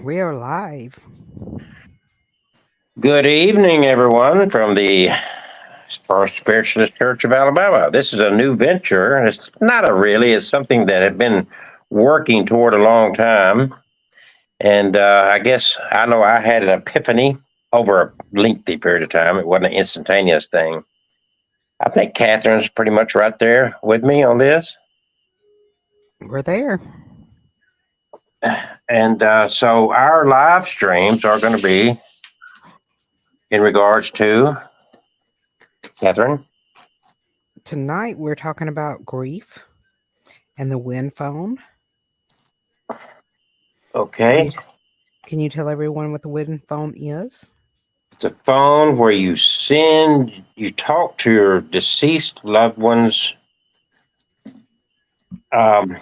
We are live. Good evening, everyone, from the First Spiritualist Church of Alabama. This is a new venture. It's not a really, it's something that had been working toward a long time. And I guess I know I had an epiphany over a lengthy period of time. It wasn't an instantaneous thing. I think Catherine's pretty much right there with me on this. We're there. And so our live streams are going to be in regards to Catherine. Tonight we're talking about grief and the wind phone. Can Okay. you can you tell everyone what the wind phone is? It's a phone where you talk to your deceased loved ones. Um,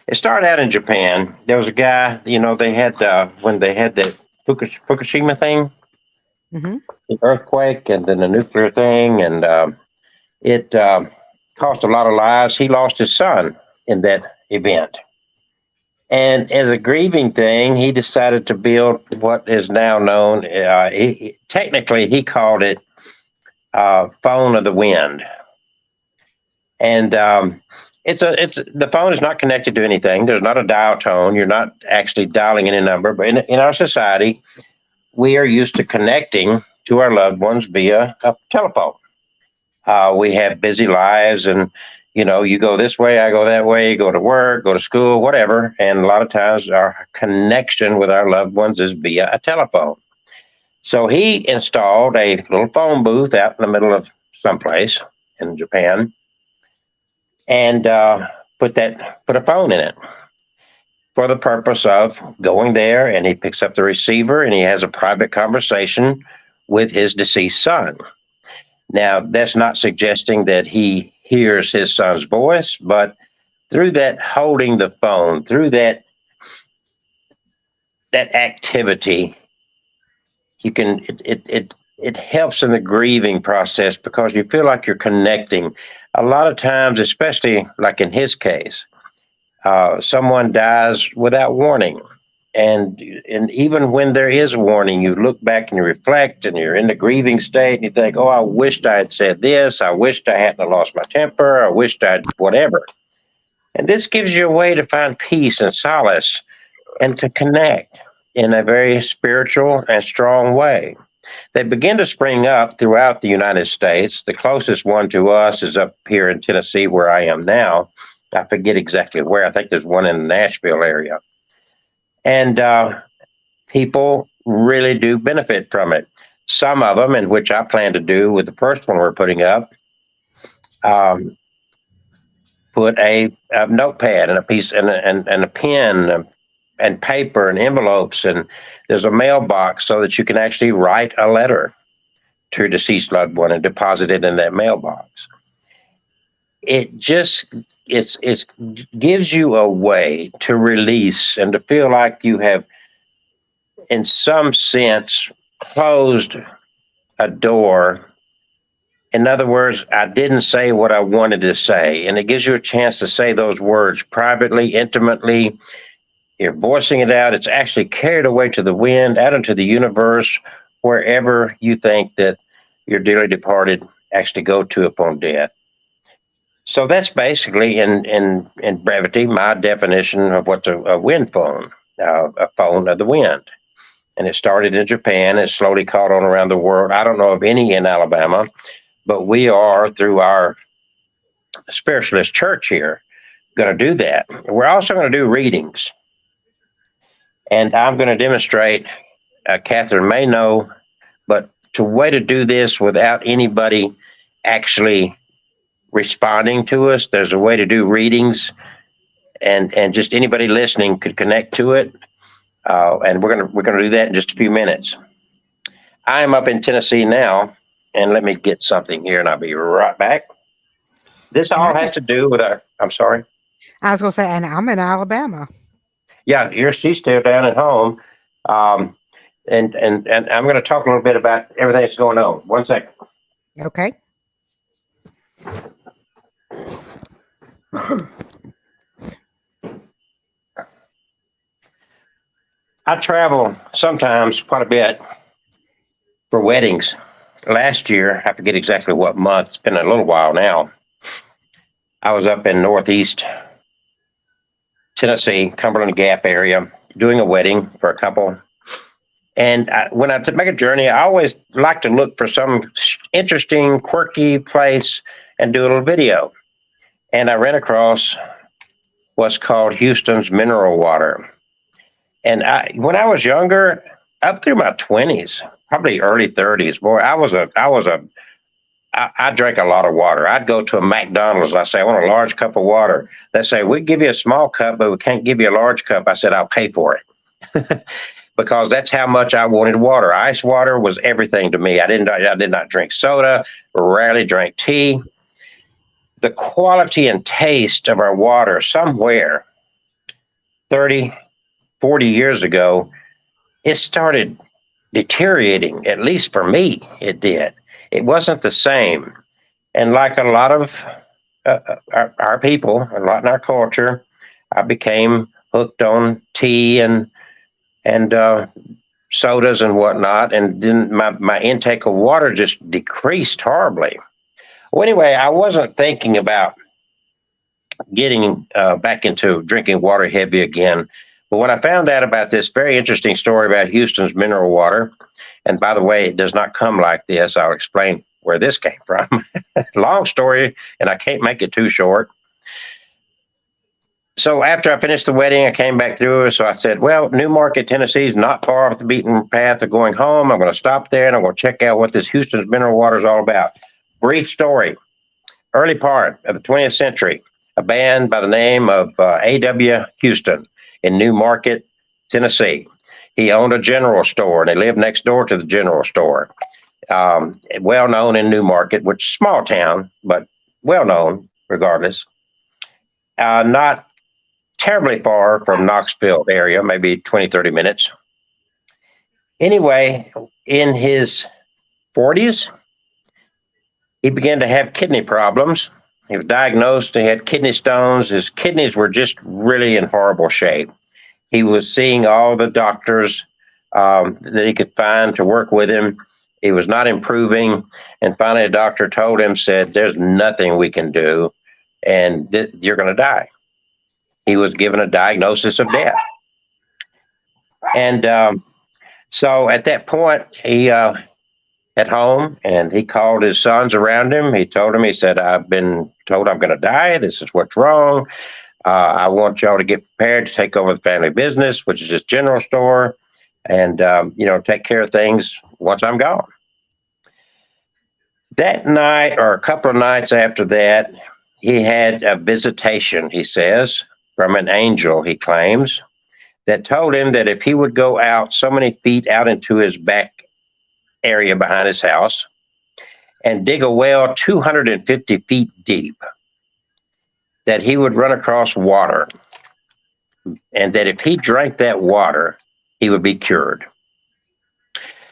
it started out in Japan. There was a guy, they had, when they had the Fukushima thing, Mm-hmm. the earthquake, and then the nuclear thing, and it cost a lot of lives. He lost his son in that event. And as a grieving thing, he decided to build what is now known, technically, he called it Phone of the Wind. And it's the phone is not connected to anything. There's not a dial tone. You're not actually dialing any number. But in our society, we are used to connecting to our loved ones via a telephone. We have busy lives, and you go this way, I go that way, go to work, go to school, whatever. And a lot of times, our connection with our loved ones is via a telephone. So he installed a little phone booth out in the middle of someplace in Japan, and put a phone in it for the purpose of going there, and he picks up the receiver and he has a private conversation with his deceased son. Now, that's not suggesting that he hears his son's voice, but through that holding the phone, through that activity, you can it helps in the grieving process because you feel like you're connecting. A lot of times, especially like in his case, someone dies without warning. And even when there is warning, you look back and you reflect, and you're in the grieving state, and you think, "Oh, I wished I had said this. I wished I hadn't lost my temper. I wished I'd whatever." And this gives you a way to find peace and solace and to connect in a very spiritual and strong way. They begin to spring up throughout the United States. The closest one to us is up here in Tennessee, where I am now. I forget exactly where. I think there's one in the Nashville area. And people really do benefit from it. Some of them, and which I plan to do with the first one we're putting up, um, put a notepad and a piece and a pen and paper and envelopes, and there's a mailbox so that you can actually write a letter to your deceased loved one and deposit it in that mailbox. It just it's gives you a way to release and to feel like you have, in some sense, closed a door. In other words, I didn't say what I wanted to say, and it gives you a chance to say those words privately, intimately. You're voicing it out. It's actually carried away to the wind, out into the universe, wherever you think that your dearly departed actually go to upon death. So that's basically, in brevity, my definition of what's a wind phone, a phone of the wind. And it started in Japan. It slowly caught on around the world. I don't know of any in Alabama, but we are, through our spiritualist church here, going to do that. We're also going to do readings. And I'm going to demonstrate, Catherine may know, but to way to do this without anybody actually responding to us, there's a way to do readings, and just anybody listening could connect to it. And we're gonna do that in just a few minutes. I am up in Tennessee now, and let me get something here, and I'll be right back. This And all has to do with our. I'm sorry. I was gonna say, and I'm in Alabama. Yeah, she's still down at home, um, and I'm going to talk a little bit about everything that's going on. One second. Okay. I travel sometimes quite a bit for weddings. Last year, I forget exactly what month, it's been a little while now, I was up in Northeast Tennessee, Cumberland Gap area, doing a wedding for a couple. And when I make a journey, I always like to look for some interesting, quirky place and do a little video. And I ran across what's called Houston's Mineral Water. And when I was younger, up through my 20s, probably early 30s, boy, I drank a lot of water. I'd go to a McDonald's. I say, I want a large cup of water. They say, we give you a small cup, but we can't give you a large cup. I said, I'll pay for it. Because that's how much I wanted water. Ice water was everything to me. I did not drink soda, rarely drank tea. The quality and taste of our water somewhere 30, 40 years ago, it started deteriorating, at least for me, it did. It wasn't the same. And like a lot of our people, a lot in our culture, I became hooked on tea and sodas and whatnot, and then my intake of water just decreased horribly. Well, anyway, I wasn't thinking about getting back into drinking water heavy again. But when I found out about this very interesting story about Houston's mineral water, and by the way, it does not come like this. I'll explain where this came from. Long story, and I can't make it too short. So after I finished the wedding, I came back through. So I said, well, New Market, Tennessee is not far off the beaten path of going home. I'm going to stop there and I'm going to check out what this Houston's mineral water is all about. Brief story. Early part of the 20th century, a band by the name of A.W. Houston in New Market, Tennessee. He owned a general store and they lived next door to the general store. Well known in New Market, which is a small town, but well known regardless. Not terribly far from Knoxville area, maybe 20, 30 minutes. Anyway, in his 40s, he began to have kidney problems. He was diagnosed, he had kidney stones. His kidneys were just really in horrible shape. He was seeing all the doctors that he could find to work with him. He was not improving. And finally, a doctor told him, said, there's nothing we can do, and you're going to die. He was given a diagnosis of death. And so at that point, he at home, and he called his sons around him. He told them, he said, I've been told I'm going to die. This is what's wrong. I want y'all to get prepared to take over the family business, which is this general store, and, take care of things once I'm gone. That night, or a couple of nights after that, he had a visitation, he says, from an angel, he claims, that told him that if he would go out so many feet out into his back area behind his house and dig a well 250 feet deep, that he would run across water, and that if he drank that water, he would be cured.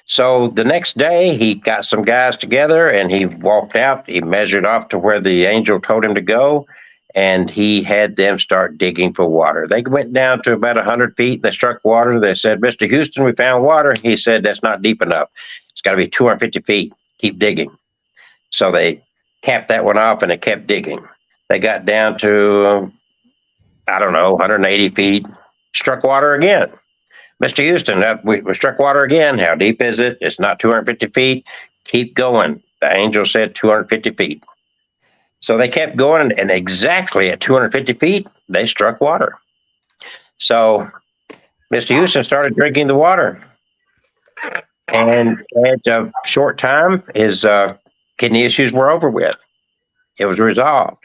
So the next day, he got some guys together and he walked out. He measured off to where the angel told him to go, and he had them start digging for water. They went down to about 100 feet. They struck water. They said, Mr. Houston, we found water. He said, that's not deep enough. It's got to be 250 feet. Keep digging. So they capped that one off and they kept digging. They got down to, 180 feet, struck water again. Mr. Houston, we struck water again. How deep is it? It's not 250 feet. Keep going. The angel said 250 feet. So they kept going, and exactly at 250 feet, they struck water. So Mr. Houston started drinking the water. And at a short time, his kidney issues were over with. It was resolved.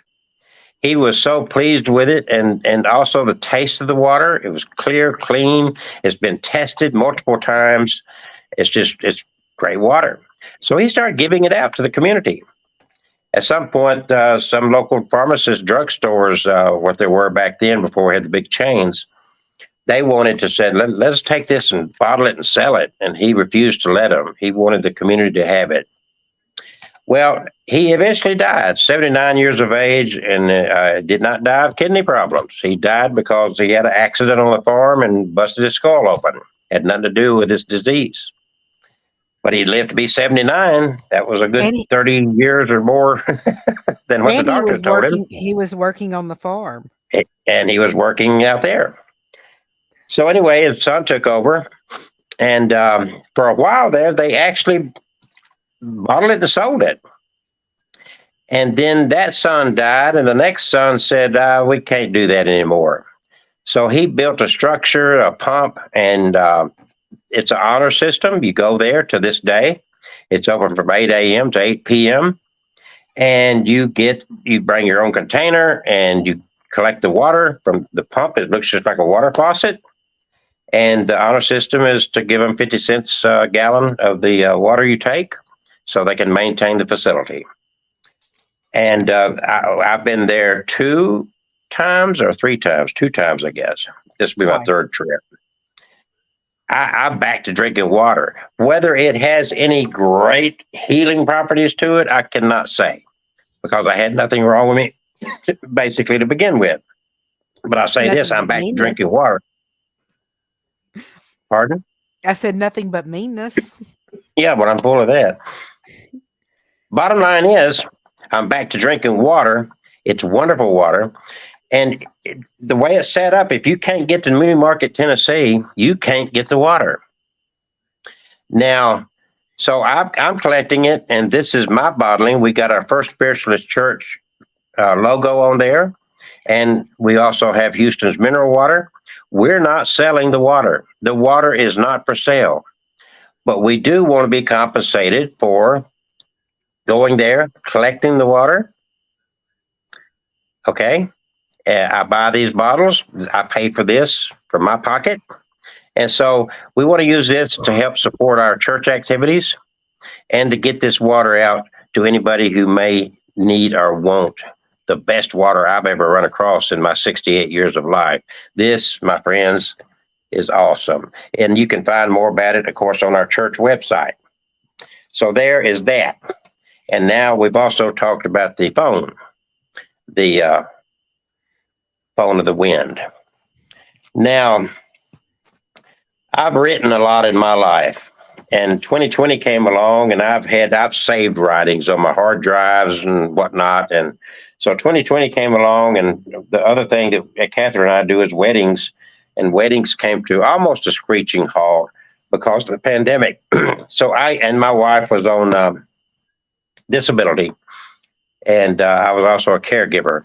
He was so pleased with it, and also the taste of the water. It was clear, clean. It's been tested multiple times. It's great water. So he started giving it out to the community. At some point, some local pharmacists, drugstores, what there were back then before we had the big chains, they wanted to say, let's take this and bottle it and sell it. And he refused to let them. He wanted the community to have it. Well, he eventually died, 79 years of age, and did not die of kidney problems. He died because he had an accident on the farm and busted his skull open. Had nothing to do with this disease. But he lived to be 79. That was a good And he, 30 years or more than what the and he doctor was told him. working. He was working on the farm. And he was working out there. So anyway, his son took over. And for a while there, they actually bottled it and sold it. And then that son died, and the next son said, we can't do that anymore. So he built a structure, a pump, and it's an honor system. You go there to this day. It's open from 8 a.m. to 8 p.m. And you bring your own container and you collect the water from the pump. It looks just like a water faucet. And the honor system is to give them 50 cents a gallon of the water you take so they can maintain the facility. And I've been there 2 times or 3 times, 2 times, I guess. This will be my Nice. 3rd trip. I'm back to drinking water. Whether it has any great healing properties to it, I cannot say because I had nothing wrong with me, basically, to begin with. But I say this, I'm back to drinking water. Pardon? I said nothing but meanness. Yeah, but I'm full of that. Bottom line is, I'm back to drinking water. It's wonderful water. And the way it's set up, if you can't get to Mooney Market, Tennessee, you can't get the water. Now, so I'm collecting it, and this is my bottling. We got our First Spiritualist Church logo on there, and we also have Houston's mineral water. We're not selling the water. The water is not for sale. But we do want to be compensated for going there, collecting the water. Okay? I buy these bottles. I pay for this from my pocket. And so we want to use this to help support our church activities and to get this water out to anybody who may need or want the best water I've ever run across in my 68 years of life. This, my friends, is awesome. And you can find more about it, of course, on our church website. So there is that. And now we've also talked about the phone, the phone of the wind. Now, I've written a lot in my life, and 2020 came along, and I've saved writings on my hard drives and whatnot. And so 2020 came along, and the other thing that Catherine and I do is weddings, and weddings came to almost a screeching halt because of the pandemic. So I and my wife was on disability, and I was also a caregiver.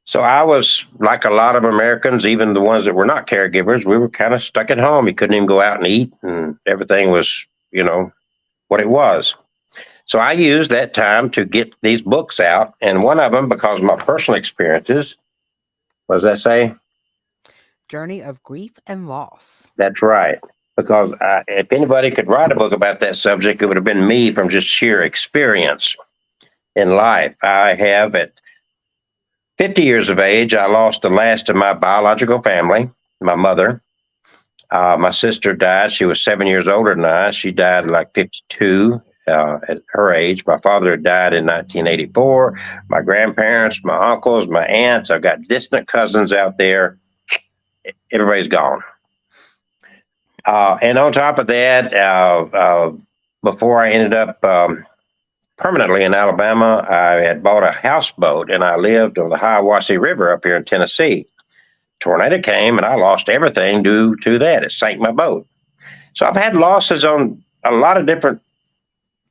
So I was, like a lot of Americans, even the ones that were not caregivers, we were kind of stuck at home. You couldn't even go out and eat, and everything was, what it was. So I used that time to get these books out, and one of them, because of my personal experiences, what does that say? Journey of Grief and Loss. That's right. Because if anybody could write a book about that subject, it would have been me from just sheer experience in life. I have at 50 years of age, I lost the last of my biological family, my mother. My sister died. She was 7 years older than I. She died like 52 at her age. My father had died in 1984. My grandparents, my uncles, my aunts. I've got distant cousins out there. Everybody's gone. And on top of that, before I ended up permanently in Alabama, I had bought a houseboat, and I lived on the Hiawassee River up here in Tennessee. Tornado came, and I lost everything due to that. It sank my boat. So I've had losses on a lot of different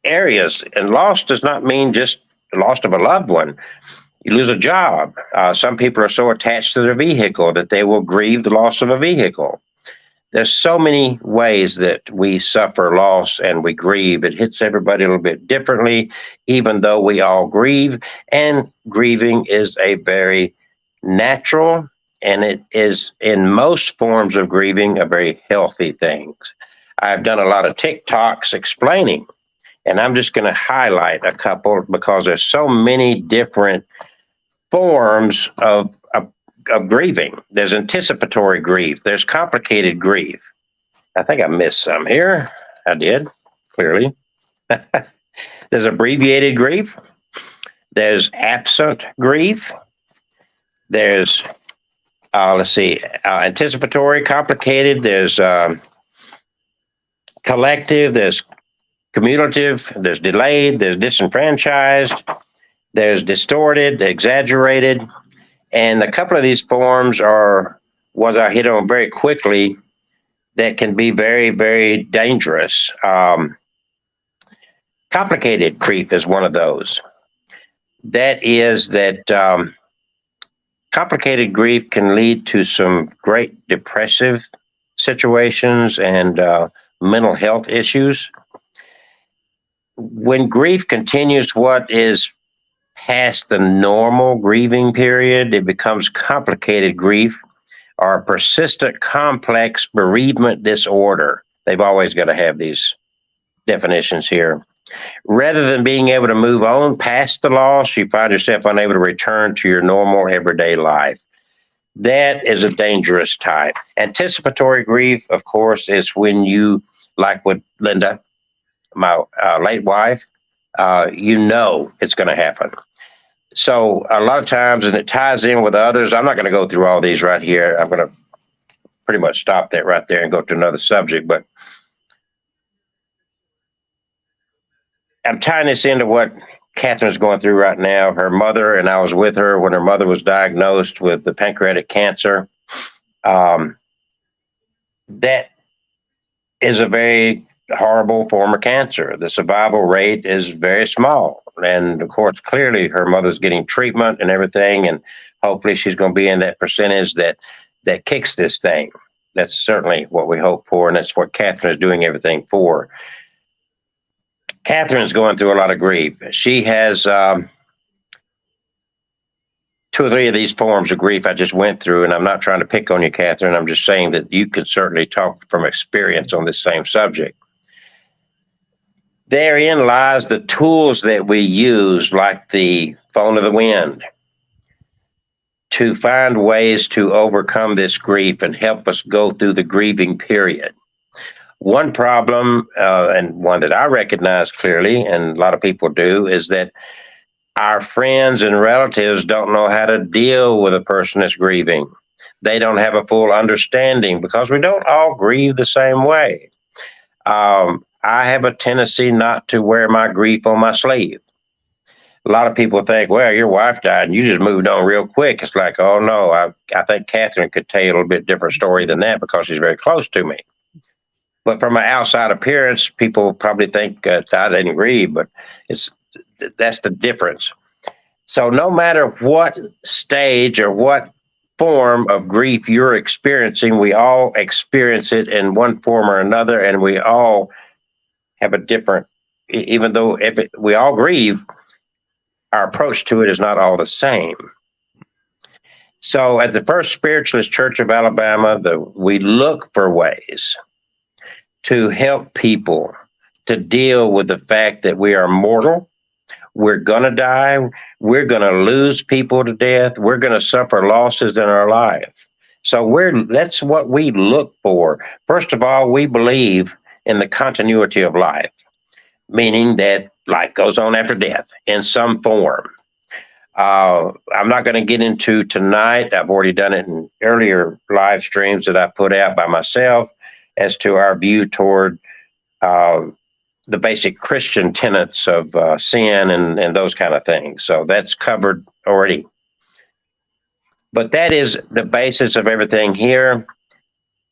areas, and loss does not mean just the loss of a loved one. You lose a job. Some people are so attached to their vehicle that they will grieve the loss of a vehicle. There's so many ways that we suffer loss and we grieve. It hits everybody a little bit differently, even though we all grieve. And grieving is a very natural, and it is, in most forms of grieving, a very healthy thing. I've done a lot of TikToks explaining, and I'm just going to highlight a couple because there's so many different forms of grieving. There's anticipatory grief. There's complicated grief. I think I missed some here. I did, clearly. There's abbreviated grief. There's absent grief. There's, anticipatory, complicated. There's collective, there's cumulative, there's delayed, there's disenfranchised, there's distorted, exaggerated. And a couple of these forms are ones I hit on very quickly that can be very, very dangerous. Complicated grief is one of those. That is that complicated grief can lead to some great depressive situations and mental health issues. When grief continues what is past the normal grieving period, it becomes complicated grief or persistent complex bereavement disorder. They've always got to have these definitions here. Rather than being able to move on past the loss, you find yourself unable to return to your normal everyday life. That is a dangerous type. Anticipatory grief, of course, is when you, like with Linda, my late wife, you know it's going to happen. So a lot of times, and it ties in with others, I'm not going to go through all these right here. I'm going to pretty much stop that right there and go to another subject. But I'm tying this into what Catherine's going through right now. Her mother, and I was with her when her mother was diagnosed with the pancreatic cancer. That is a very horrible form of cancer. The survival rate is very small. And of course, clearly her mother's getting treatment and everything. And hopefully she's going to be in that percentage that kicks this thing. That's certainly what we hope for. And that's what Catherine is doing everything for. Catherine's going through a lot of grief. She has 2 or 3 of these forms of grief I just went through, and I'm not trying to pick on you, Catherine. I'm just saying that you can certainly talk from experience on this same subject. Therein lies the tools that we use, like the phone of the wind, to find ways to overcome this grief and help us go through the grieving period. One problem, and one that I recognize clearly, and a lot of people do, is that our friends and relatives don't know how to deal with a person that's grieving. They don't have a full understanding because we don't all grieve the same way. I have a tendency not to wear my grief on my sleeve. A lot of people think, well, your wife died and you just moved on real quick. It's like, oh, no, I think Catherine could tell you a little bit different story than that because she's very close to me. But from an outside appearance, people probably think I didn't grieve, but that's the difference. So no matter what stage or what form of grief you're experiencing, we all experience it in one form or another, and we all have a different, even though we all grieve, our approach to it is not all the same. So at the First Spiritualist Church of Alabama, we look for ways to help people to deal with the fact that we are mortal, we're going to die, we're going to lose people to death, we're going to suffer losses in our life. So that's what we look for. First of all, we believe in the continuity of life, meaning that life goes on after death in some form. I'm not going to get into tonight. I've already done it in earlier live streams that I put out by myself as to our view toward the basic Christian tenets of sin and those kind of things. So that's covered already. But that is the basis of everything here.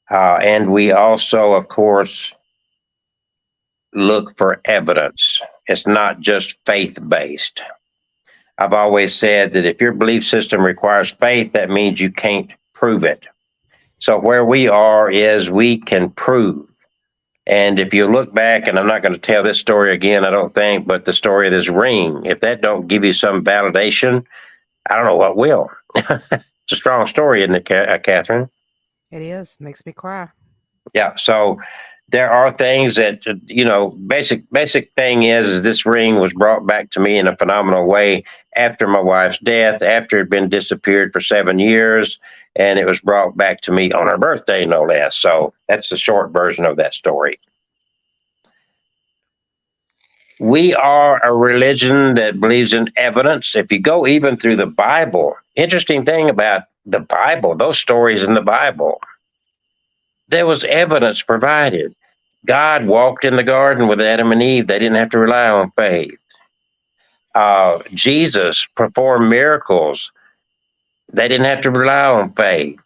And we also, of course, look for evidence. It's not just faith-based. I've always said that if your belief system requires faith, that means you can't prove it. So where we are is we can prove. And if you look back, and I'm not going to tell this story again, I don't think, but the story of this ring, if that don't give you some validation, I don't know what will. It's a strong story, isn't it, Catherine? It is. Makes me cry. Yeah. So there are things that, basic thing is this ring was brought back to me in a phenomenal way after my wife's death, after it had been disappeared for 7 years. And it was brought back to me on her birthday, no less. So that's the short version of that story. We are a religion that believes in evidence. If you go even through the Bible, interesting thing about the Bible, those stories in the Bible, there was evidence provided. God walked in the garden with Adam and Eve. They didn't have to rely on faith. Jesus performed miracles. They didn't have to rely on faith.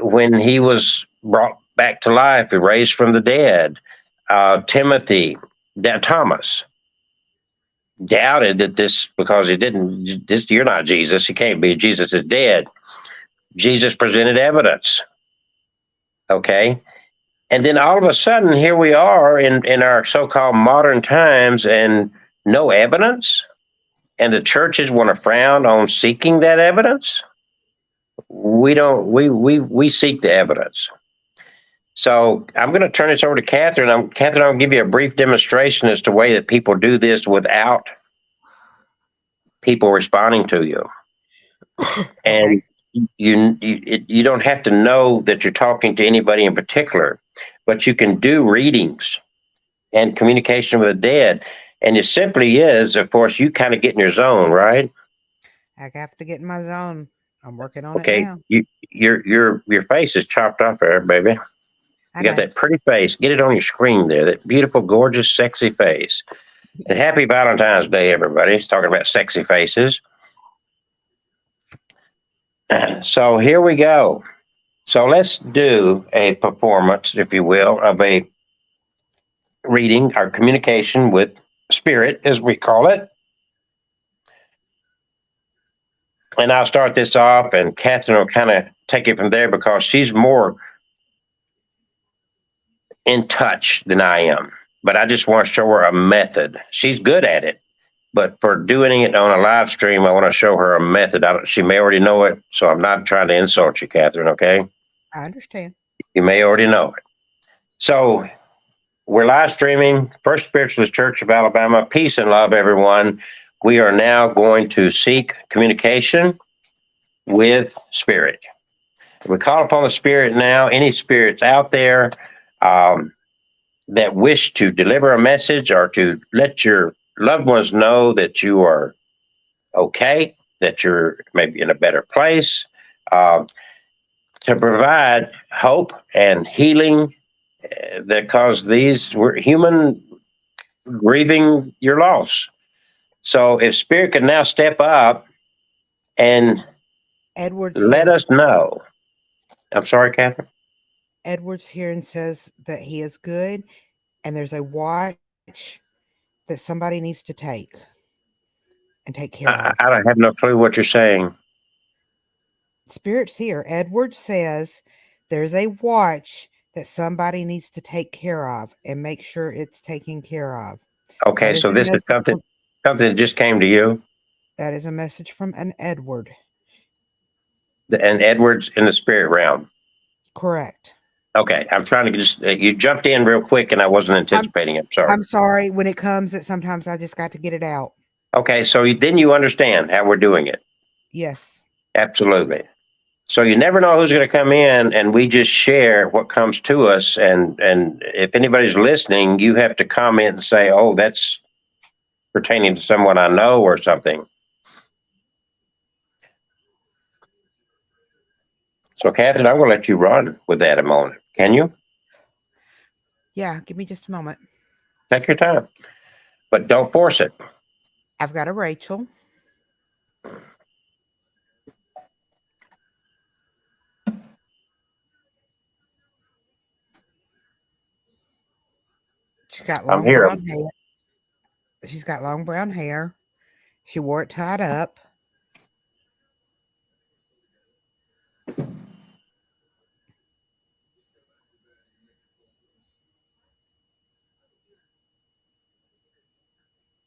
When he was brought back to life, he raised from the dead. Thomas doubted that this because he didn't. This, you're not Jesus. You can't be. Jesus is dead. Jesus presented evidence. Okay, and then all of a sudden, here we are in our so-called modern times, and no evidence. And the churches want to frown on seeking that evidence. We don't. We seek the evidence. So I'm going to turn this over to Catherine. Catherine, I'll give you a brief demonstration as to the way that people do this without people responding to you. And Okay. you don't have to know that you're talking to anybody in particular, but you can do readings and communication with the dead. And it simply is, of course, you kind of get in your zone, right? I have to get in my zone. I'm working on it Okay, now. your face is chopped off there, baby. I You got know. that pretty face. Get it on your screen there. That beautiful, gorgeous, sexy face. And happy Valentine's Day, everybody. He's talking about sexy faces. So here we go. So let's do a performance, if you will, of a reading, our communication with spirit, as we call it. And I'll start this off, and Catherine will kind of take it from there because she's more in touch than I am. But I just want to show her a method. She's good at it. But for doing it on a live stream, I want to show her a method. She may already know it, so I'm not trying to insult you, Catherine, okay? I understand. You may already know it. So we're live streaming First Spiritualist Church of Alabama. Peace and love, everyone. We are now going to seek communication with spirit. We call upon the spirit now, any spirits out there that wish to deliver a message or to let your loved ones know that you are okay, that you're maybe in a better place, to provide hope and healing because these were human grieving your loss. So if spirit can now step up and Edward's let here. us know. I'm sorry, Catherine. Edward's here and says that he is good, and there's a watch that somebody needs to take and take care of. I don't have no clue what you're saying. Spirit's here. Edward says there's a watch that somebody needs to take care of and make sure it's taken care of. Okay, That is so a this is message something that just came to you, that is a message from an Edward. and Edward's in the spirit realm. Correct. Okay, I'm trying to just you jumped in real quick, and I wasn't anticipating it. Sorry. I'm sorry. When it comes, that sometimes I just got to get it out. Okay, so then you understand how we're doing it. Yes. Absolutely. So you never know who's going to come in, and we just share what comes to us. And if anybody's listening, you have to comment and say, "Oh, that's pertaining to someone I know or something." So, Catherine, I'm going to let you run with that a moment. Can you? Yeah. Give me just a moment. Take your time, but don't force it. I've got a Rachel. She's got I'm long here. brown hair. She's got long brown hair. She wore it tied up.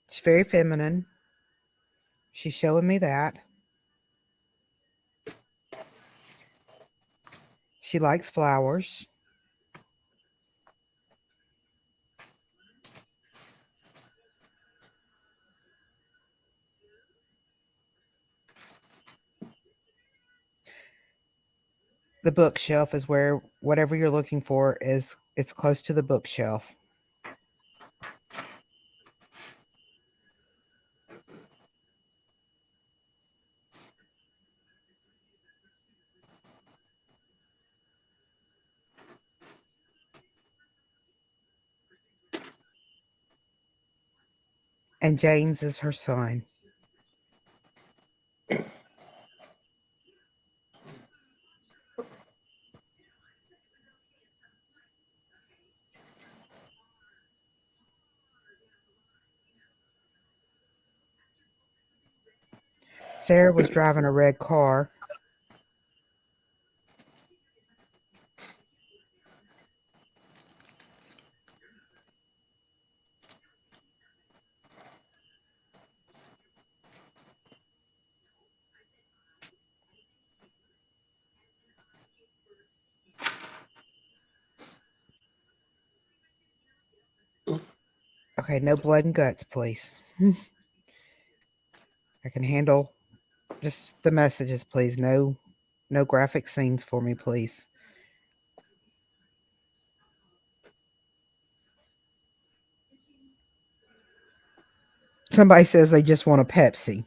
She's very feminine. She's showing me that. She likes flowers. The bookshelf is where whatever you're looking for is. It's close to the bookshelf. And James is her son. Sarah was driving a red car. Okay, no blood and guts, please. I can handle just the messages, please. No graphic scenes for me, please. Somebody says they just want a Pepsi.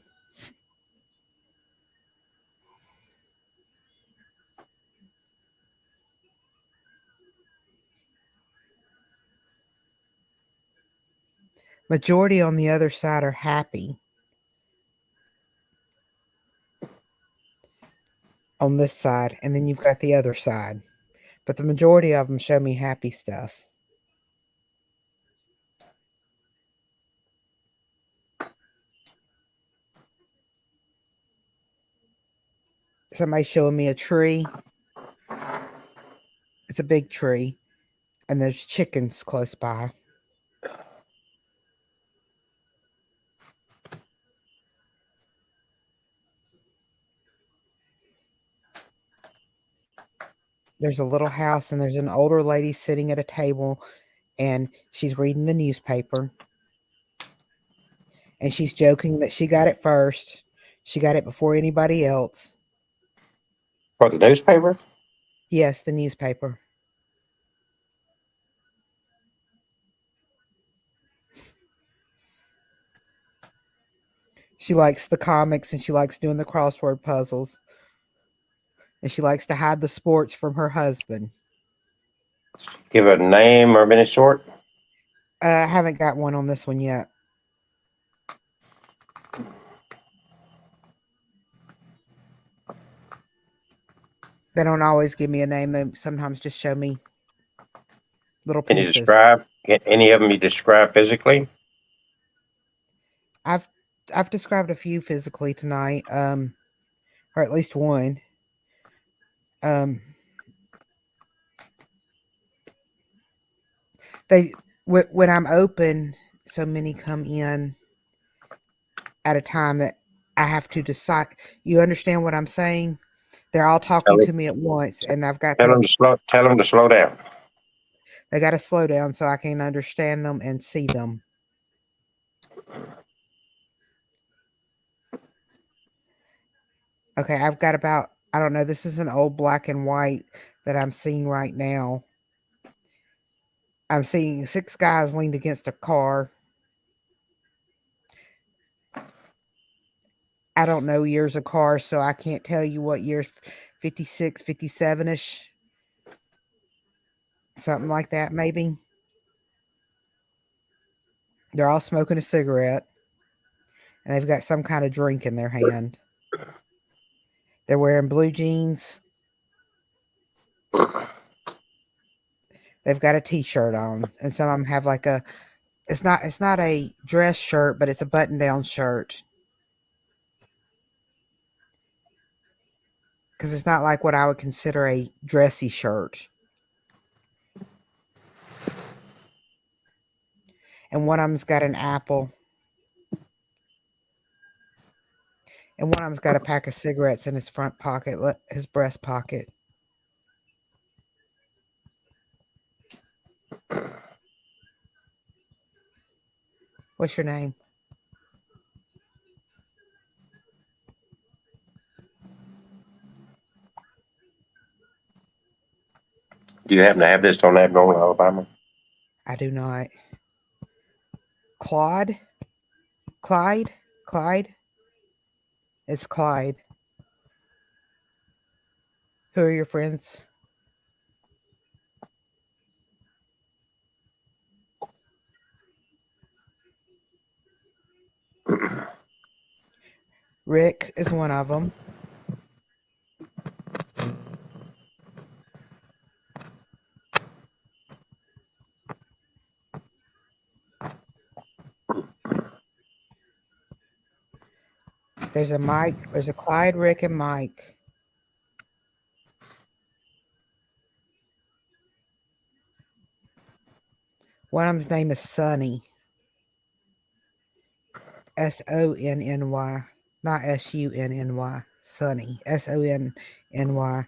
Majority on the other side are happy. On this side, and then you've got the other side. But the majority of them show me happy stuff. Somebody's showing me a tree. It's a big tree, and there's chickens close by. There's a little house, and there's an older lady sitting at a table, and she's reading the newspaper. And she's joking that she got it first. She got it before anybody else. For the newspaper? Yes, the newspaper. She likes the comics, and she likes doing the crossword puzzles. And she likes to hide the sports from her husband. Give a name of any sort? I haven't got one on this one yet. They don't always give me a name. They sometimes just show me little Can you pieces. describe any of them you describe physically? I've described a few physically tonight, or at least one. When I'm open, so many come in at a time that I have to decide. You understand what I'm saying? They're all talking to me at once, and I've got Tell them to. to slow down. They got to slow down so I can understand them and see them. Okay, I've got about, I don't know, this is an old black and white that I'm seeing right now. I'm seeing 6 guys leaned against a car. I don't know years of cars, so I can't tell you what years, 56, 57-ish. Something like that, maybe. They're all smoking a cigarette, and they've got some kind of drink in their hand. They're wearing blue jeans. They've got a t-shirt on, and some of them have like a, it's not a dress shirt, but it's a button-down shirt. Because it's not like what I would consider a dressy shirt. And one of them's got an apple. And one of them's got a pack of cigarettes in his front pocket, his breast pocket. What's your name? Do you happen to have this on Abnormal Alabama? I do not. Claude? Clyde? Clyde? It's Clyde. Who are your friends? Rick is one of them. There's a Mike. There's a Clyde, Rick, and Mike. One of them's name is Sonny. Sonny. Not Sunny. Sonny. Sonny.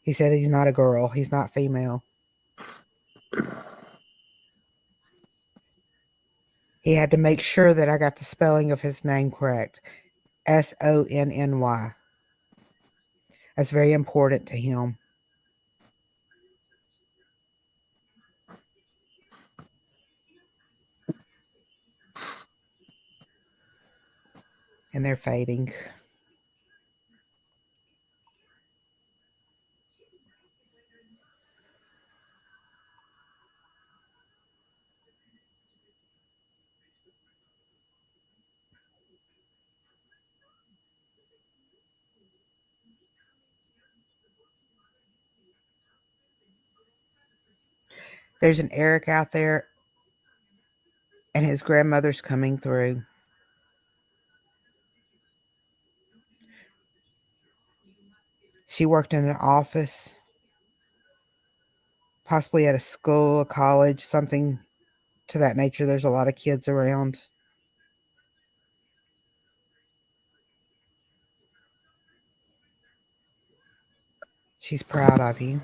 He said he's not a girl. He's not female. He had to make sure that I got the spelling of his name correct. Sonny. That's very important to him. And they're fading. There's an Eric out there, and his grandmother's coming through. She worked in an office, possibly at a school, a college, something to that nature. There's a lot of kids around. She's proud of you.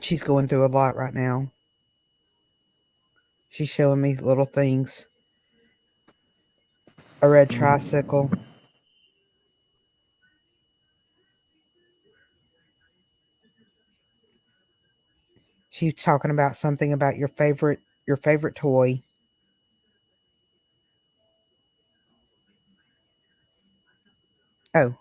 She's going through a lot right now. She's showing me little things. A red tricycle. She's talking about something about your favorite toy. Oh.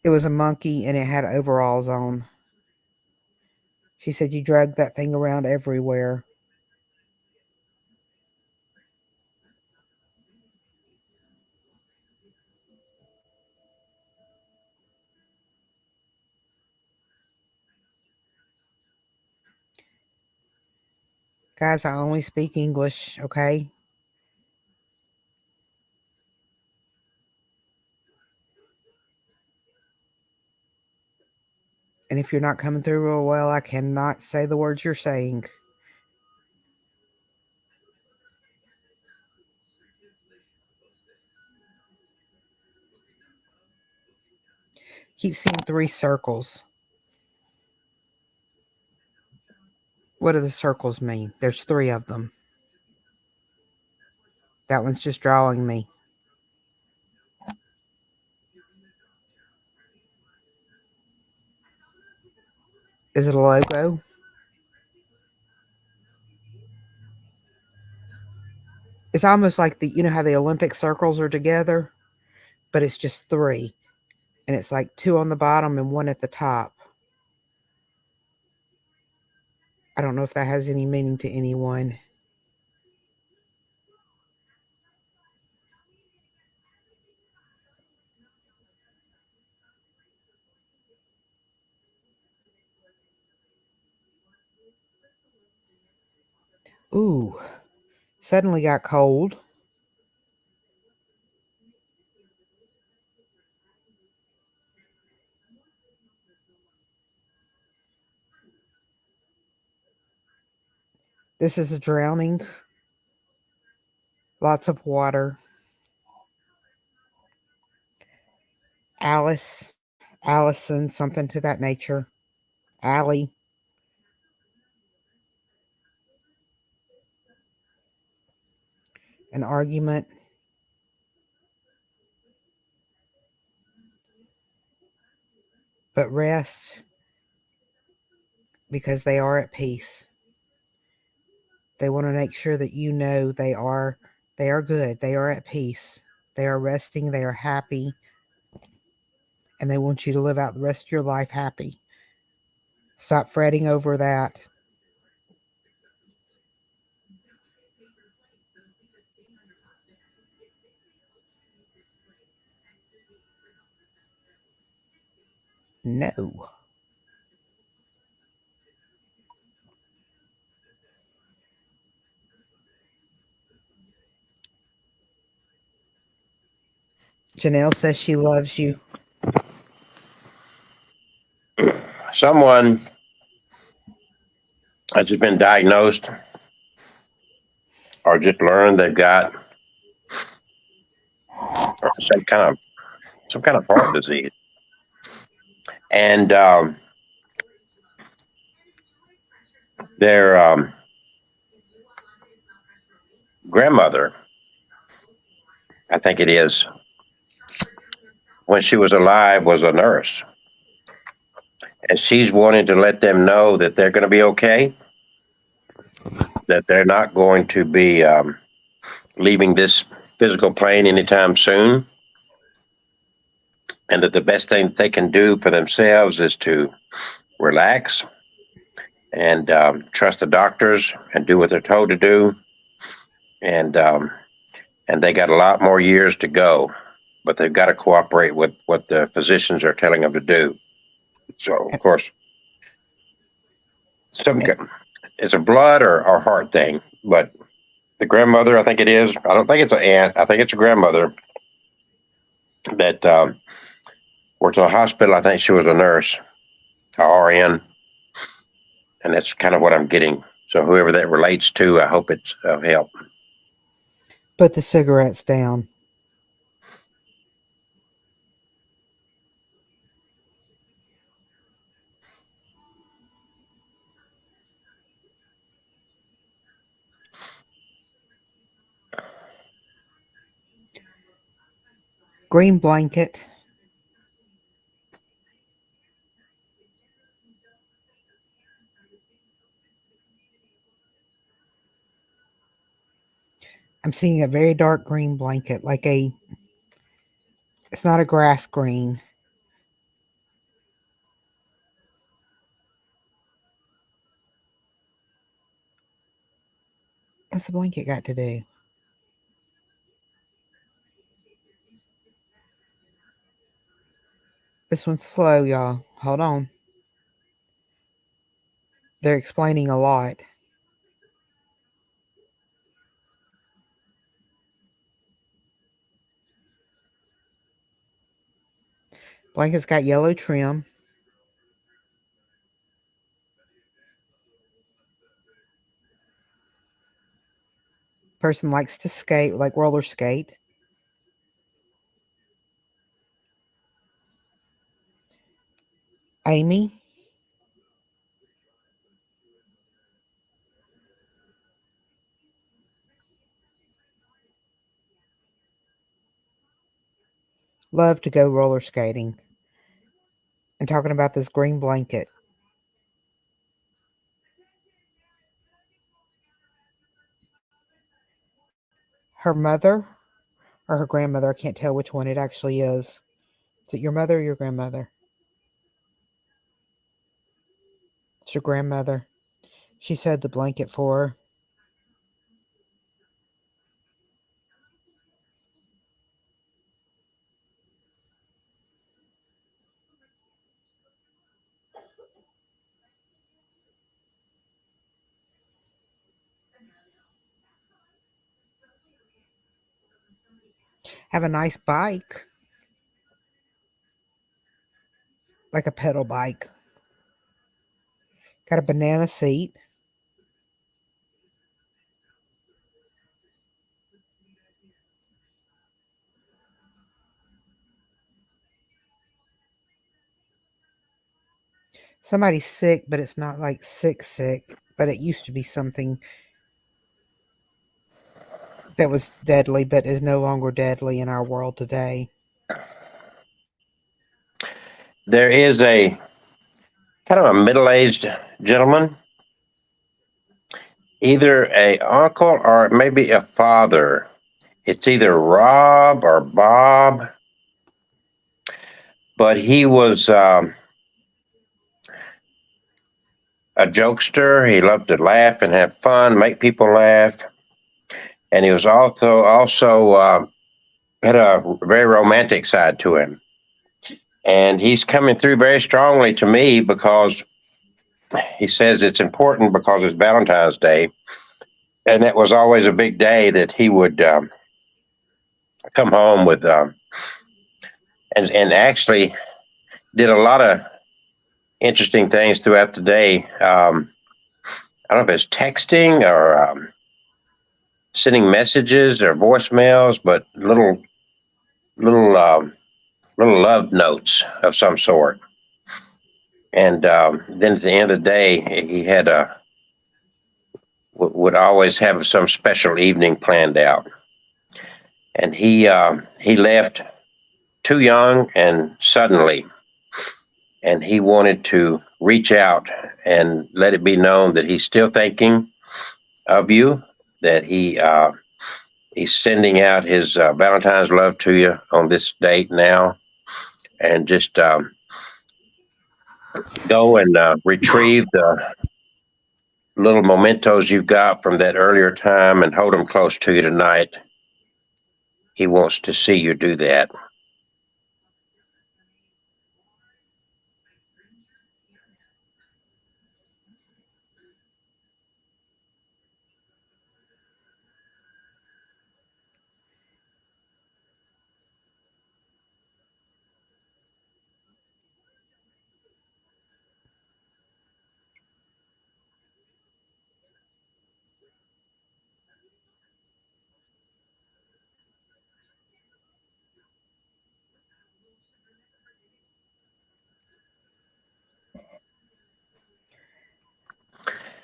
It was a monkey and it had overalls on. She said you dragged that thing around everywhere. Guys, I only speak English, okay? And if you're not coming through real well, I cannot say the words you're saying. Keep seeing 3 circles. What do the circles mean? There's 3 of them. That one's just drawing me. Is it a logo? It's almost like you know how the Olympic circles are together, but it's just 3. And it's like 2 on the bottom and 1 at the top. I don't know if that has any meaning to anyone. Ooh, suddenly got cold. This is a drowning. Lots of water. Allison, something to that nature. Allie. An argument. But rest. because they are at peace. They want to make sure that you know they are good. They are at peace. They are resting. They are happy. And they want you to live out the rest of your life happy. Stop fretting over that. No. Janelle says she loves you. Someone has just been diagnosed or just learned they've got some kind of heart disease, and their grandmother, I think it is, when she was alive, was a nurse, and she's wanting to let them know that they're going to be okay, that they're not going to be leaving this physical plane anytime soon, and that the best thing they can do for themselves is to relax and trust the doctors and do what they're told to do, and they got a lot more years to go, but they've got to cooperate with what the physicians are telling them to do. So, of course, it's a blood or heart thing, but the grandmother, I think it is. I don't think it's an aunt. I think it's a grandmother that worked in a hospital. I think she was a nurse, a RN, and that's kind of what I'm getting. So whoever that relates to, I hope it's of help. Put the cigarettes down. Green blanket. I'm seeing a very dark green blanket, it's not a grass green. What's the blanket got to do? This one's slow, y'all. Hold on. They're explaining a lot. Blanket's got yellow trim. Person likes to skate, like roller skate. Amy. Love to go roller skating. And talking about this green blanket. Her mother or her grandmother, I can't tell which one it actually is. Is it your mother or your grandmother? It's your grandmother. She sewed the blanket for her. Have a nice bike. Like a pedal bike. Got a banana seat. Somebody's sick, but it's not like sick, but it used to be something that was deadly, but is no longer deadly in our world today. There is a kind of a middle-aged gentleman, either a uncle or maybe a father. It's either Rob or Bob, but he was a jokester. He loved to laugh and have fun, make people laugh, and he was also had a very romantic side to him. And he's coming through very strongly to me because he says it's important because it's Valentine's Day, and that was always a big day that he would come home with, and actually did a lot of interesting things throughout the day. I don't know if it's texting or sending messages or voicemails, but little love notes of some sort. And then at the end of the day, he had would always have some special evening planned out. And he left too young and suddenly, and he wanted to reach out and let it be known that he's still thinking of you, that he's sending out his Valentine's love to you on this date now, and just go and retrieve the little mementos you've got from that earlier time and hold them close to you tonight. He wants to see you do that.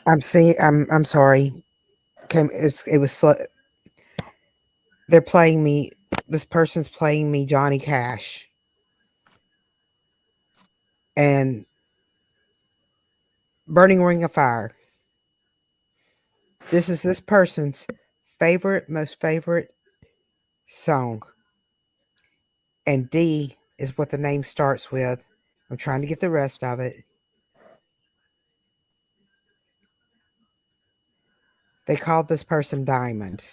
I'm sorry. It was they're playing me. This person's playing me Johnny Cash, and Burning Ring of Fire. This is this person's most favorite song. And D is what the name starts with. I'm trying to get the rest of it. They called this person Diamond.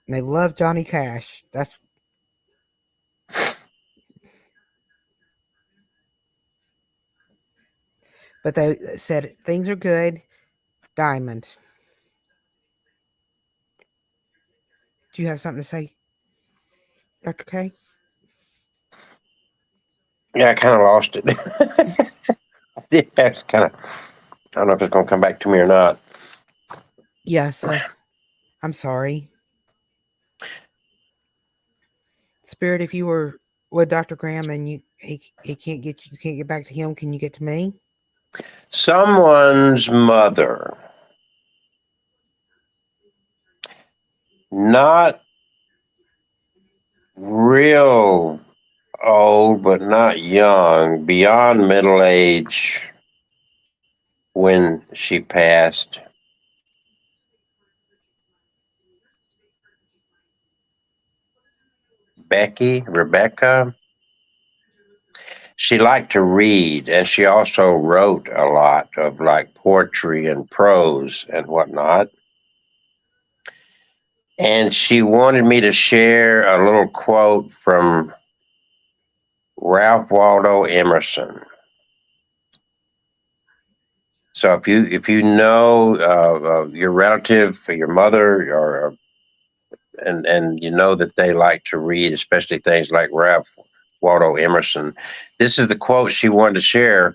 And they love Johnny Cash. But they said things are good. Diamond. Do you have something to say, Dr. K? Yeah, I kind of lost it. Yeah, it's kind of. I don't know if it's going to come back to me or not. Yes. I'm sorry. Spirit, if you were with Dr. Graham and he can't get back to him, can you get to me? Someone's mother, not real old, but not young, beyond middle age when she passed. Rebecca. She liked to read, and she also wrote a lot of like poetry and prose and whatnot. And she wanted me to share a little quote from Ralph Waldo Emerson. So if you know your relative, or your mother, or and you know that they like to read, especially things like Ralph Waldo Emerson, this is the quote she wanted to share.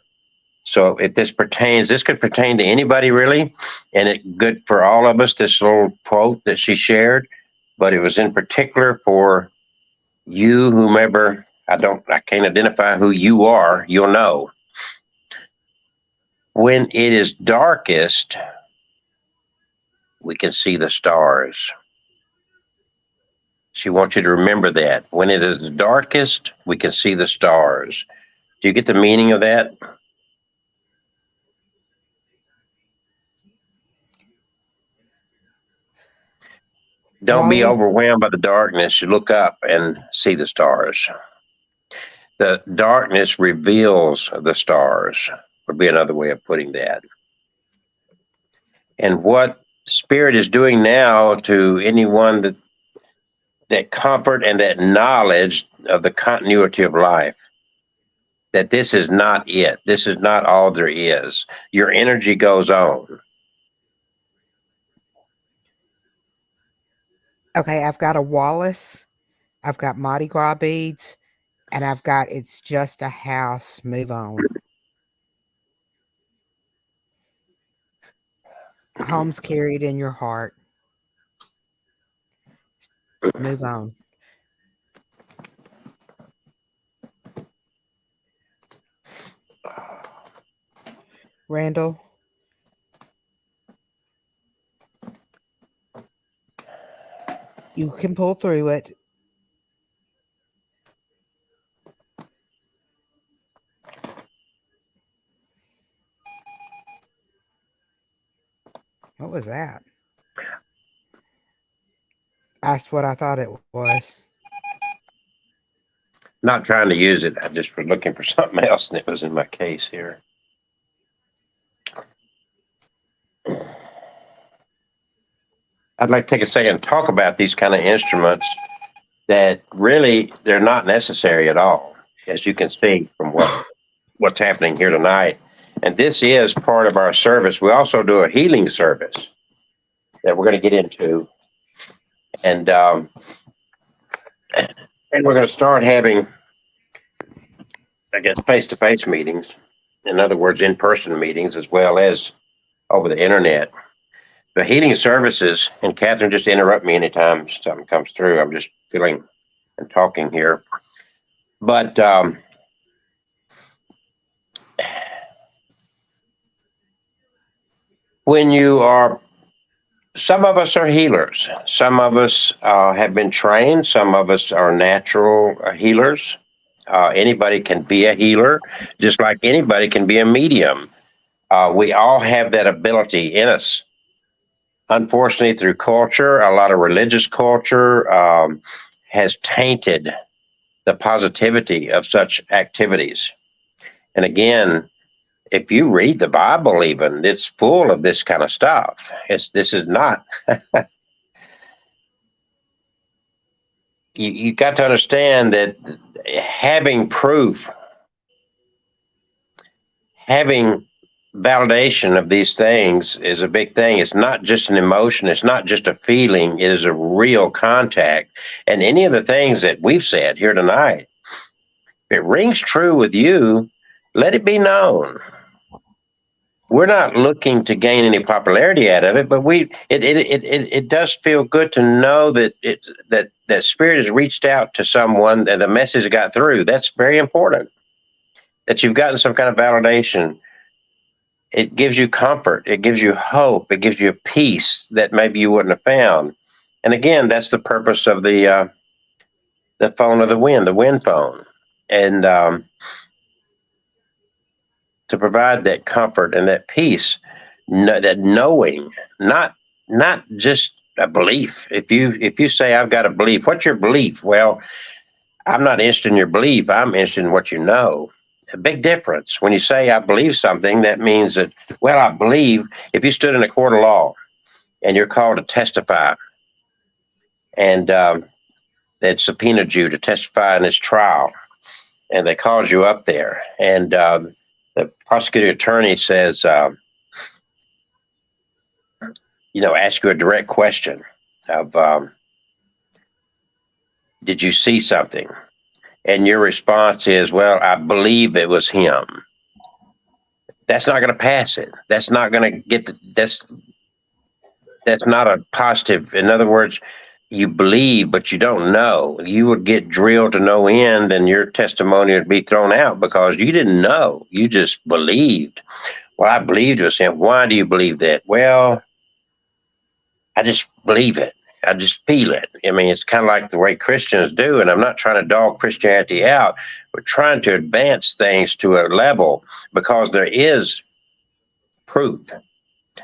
So if this could pertain to anybody really, and it good for all of us. This little quote that she shared, but it was in particular for you, whomever. I can't identify who you are. You'll know. When it is darkest, we can see the stars. She wants you to remember that. When it is the darkest, we can see the stars. Do you get the meaning of that? Don't be Wally? overwhelmed by the darkness. You look up and see the stars. The darkness reveals the stars, would be another way of putting that. And what Spirit is doing now to anyone that comfort and that knowledge of the continuity of life, that this is not it. This is not all there is. Your energy goes on. Okay, I've got a Wallace, I've got Mardi Gras beads, and I've got It's Just a House, Move On. Home's carried in your heart. Move on. Randall? You can pull through it. What was that? That's what I thought it was. Not trying to use it. I just was looking for something else, and it was in my case here. I'd like to take a second and talk about these kind of instruments that really they're not necessary at all, as you can see from what's happening here tonight. And this is part of our service. We also do a healing service that we're going to get into, and we're going to start having, I guess, face-to-face meetings. In other words, in-person meetings as well as over the internet. The healing services, and Catherine, just interrupt me anytime something comes through. I'm just feeling and talking here. But when you are, some of us are healers. Some of us have been trained. Some of us are natural healers. Anybody can be a healer, just like anybody can be a medium. We all have that ability in us. Unfortunately, through culture, a lot of religious culture has tainted the positivity of such activities. And again, if you read the Bible, even, it's full of this kind of stuff. This is not. You got to understand that having proof, having validation of these things is a big thing. It's not just an emotion. It's not just a feeling. It is a real contact. And any of the things that we've said here tonight, if it rings true with you, let it be known. We're not looking to gain any popularity out of it, but it does feel good to know that that Spirit has reached out to someone and the message got through. That's very important. That you've gotten some kind of validation. It gives you comfort. It gives you hope. It gives you a peace that maybe you wouldn't have found. And again, that's the purpose of the phone of the wind phone, and to provide that comfort and that peace, that knowing, not just a belief. If you say I've got a belief, what's your belief? Well, I'm not interested in your belief. I'm interested in what you know. A big difference. When you say I believe something, that means that, well, I believe. If you stood in a court of law and you're called to testify, and they'd subpoenaed you to testify in this trial, and they called you up there, and the prosecuting attorney says, ask you a direct question of, did you see something? And your response is, well, I believe it was him. That's not going to pass it. That's not going to get that's not a positive. In other words, you believe, but you don't know. You would get drilled to no end, and your testimony would be thrown out because you didn't know. You just believed. Well, I believed it was him. Why do you believe that? Well, I just believe it. I just feel it. I mean, it's kind of like the way Christians do, and I'm not trying to dog Christianity out. We're trying to advance things to a level because there is proof.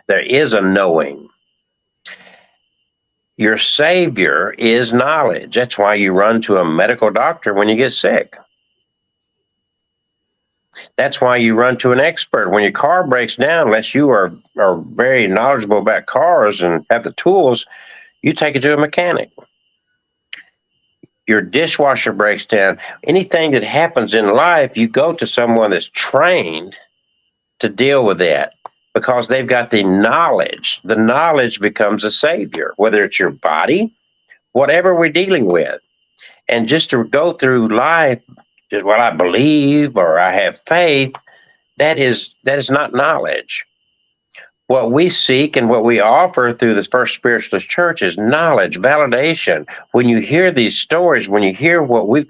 There is a knowing. Your Savior is knowledge. That's why you run to a medical doctor when you get sick. That's why you run to an expert. When your car breaks down, unless you are very knowledgeable about cars and have the tools, you take it to a mechanic. Your dishwasher breaks down. Anything that happens in life, you go to someone that's trained to deal with that because they've got the knowledge. The knowledge becomes a savior, whether it's your body, whatever we're dealing with. And just to go through life, well, I believe or I have faith, that is not knowledge. What we seek and what we offer through the First Spiritualist Church is knowledge, validation. When you hear these stories, when you hear what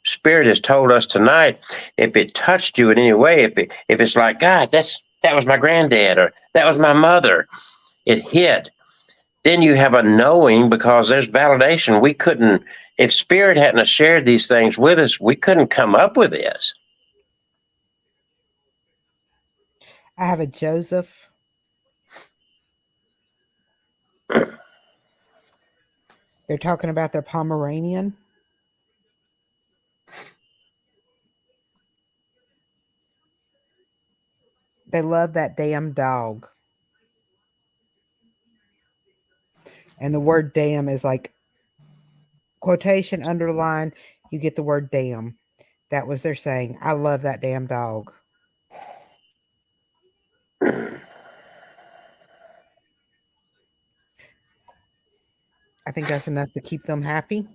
Spirit has told us tonight, if it touched you in any way, if it's like, God, that was my granddad or that was my mother, it hit. Then you have a knowing because there's validation. We couldn't, if Spirit hadn't shared these things with us, we couldn't come up with this. I have a Joseph. They're talking about their Pomeranian. They love that damn dog. And the word damn is like quotation underline. You get the word damn. That was their saying. I love that damn dog. I think that's enough to keep them happy.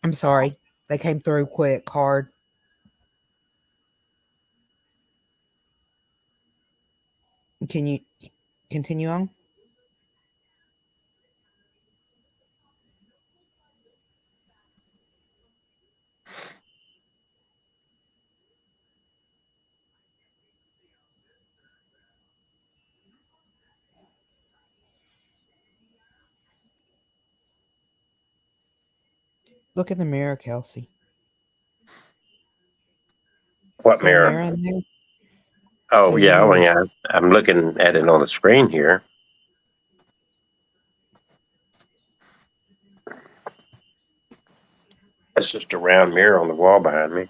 I'm sorry. They came through quick, hard. Can you continue on? Look in the mirror, Kelsey. What Is there a mirror? mirror in there? Oh, There's yeah. a mirror. Well, yeah. I'm looking at it on the screen here. That's just a round mirror on the wall behind me.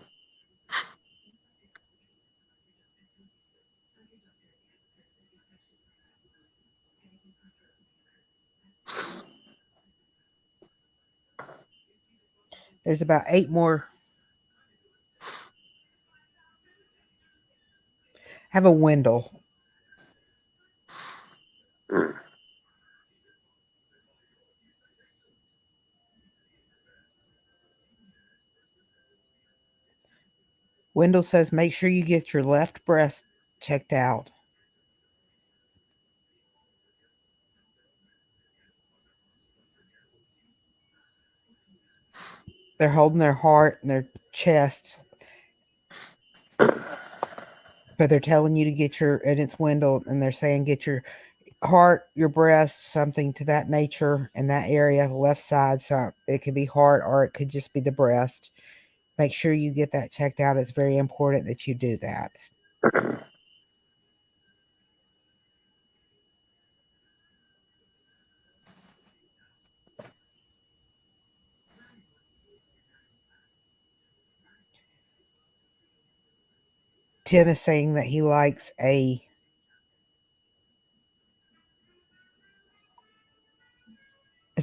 There's about 8 more. Have a Wendell. Wendell says, make sure you get your left breast checked out. They're holding their heart and their chest, but they're telling you to get and it's Wendell, and they're saying get your heart, your breast, something to that nature in that area, left side. So it could be heart or it could just be the breast. Make sure you get that checked out. It's very important that you do that. Tim is saying that he likes it's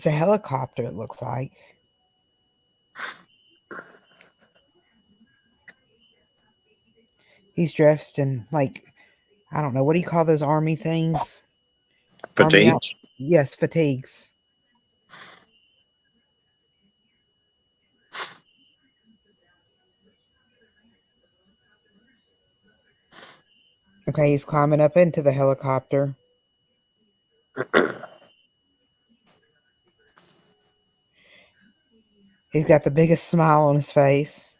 a helicopter, it looks like. He's dressed in, like, I don't know, what do you call those army things? Fatigues. Yes, fatigues. Okay, he's climbing up into the helicopter. He's got the biggest smile on his face.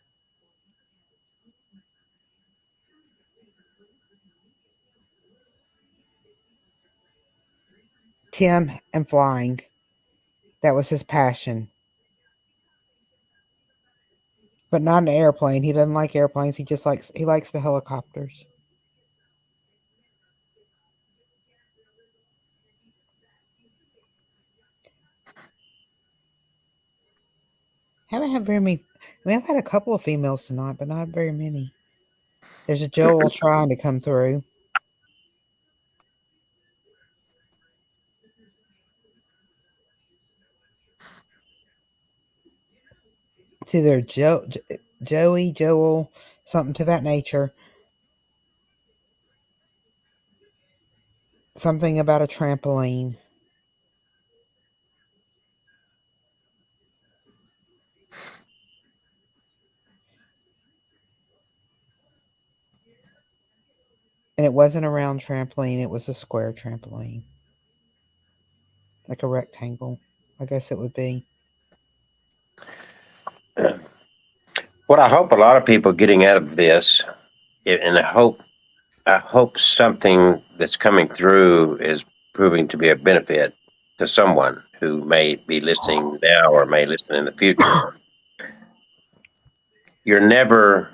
Tim and flying. That was his passion. But not an airplane. He doesn't like airplanes. He likes the helicopters. Haven't had very many. I mean, I've had a couple of females tonight, but not very many. There's a Joel trying to come through. It's either Joey, Joel, something to that nature. Something about a trampoline. And it wasn't a round trampoline, it was a square trampoline. Like a rectangle, I guess it would be. What I hope a lot of people getting out of this, and I hope something that's coming through is proving to be a benefit to someone who may be listening now or may listen in the future. You're never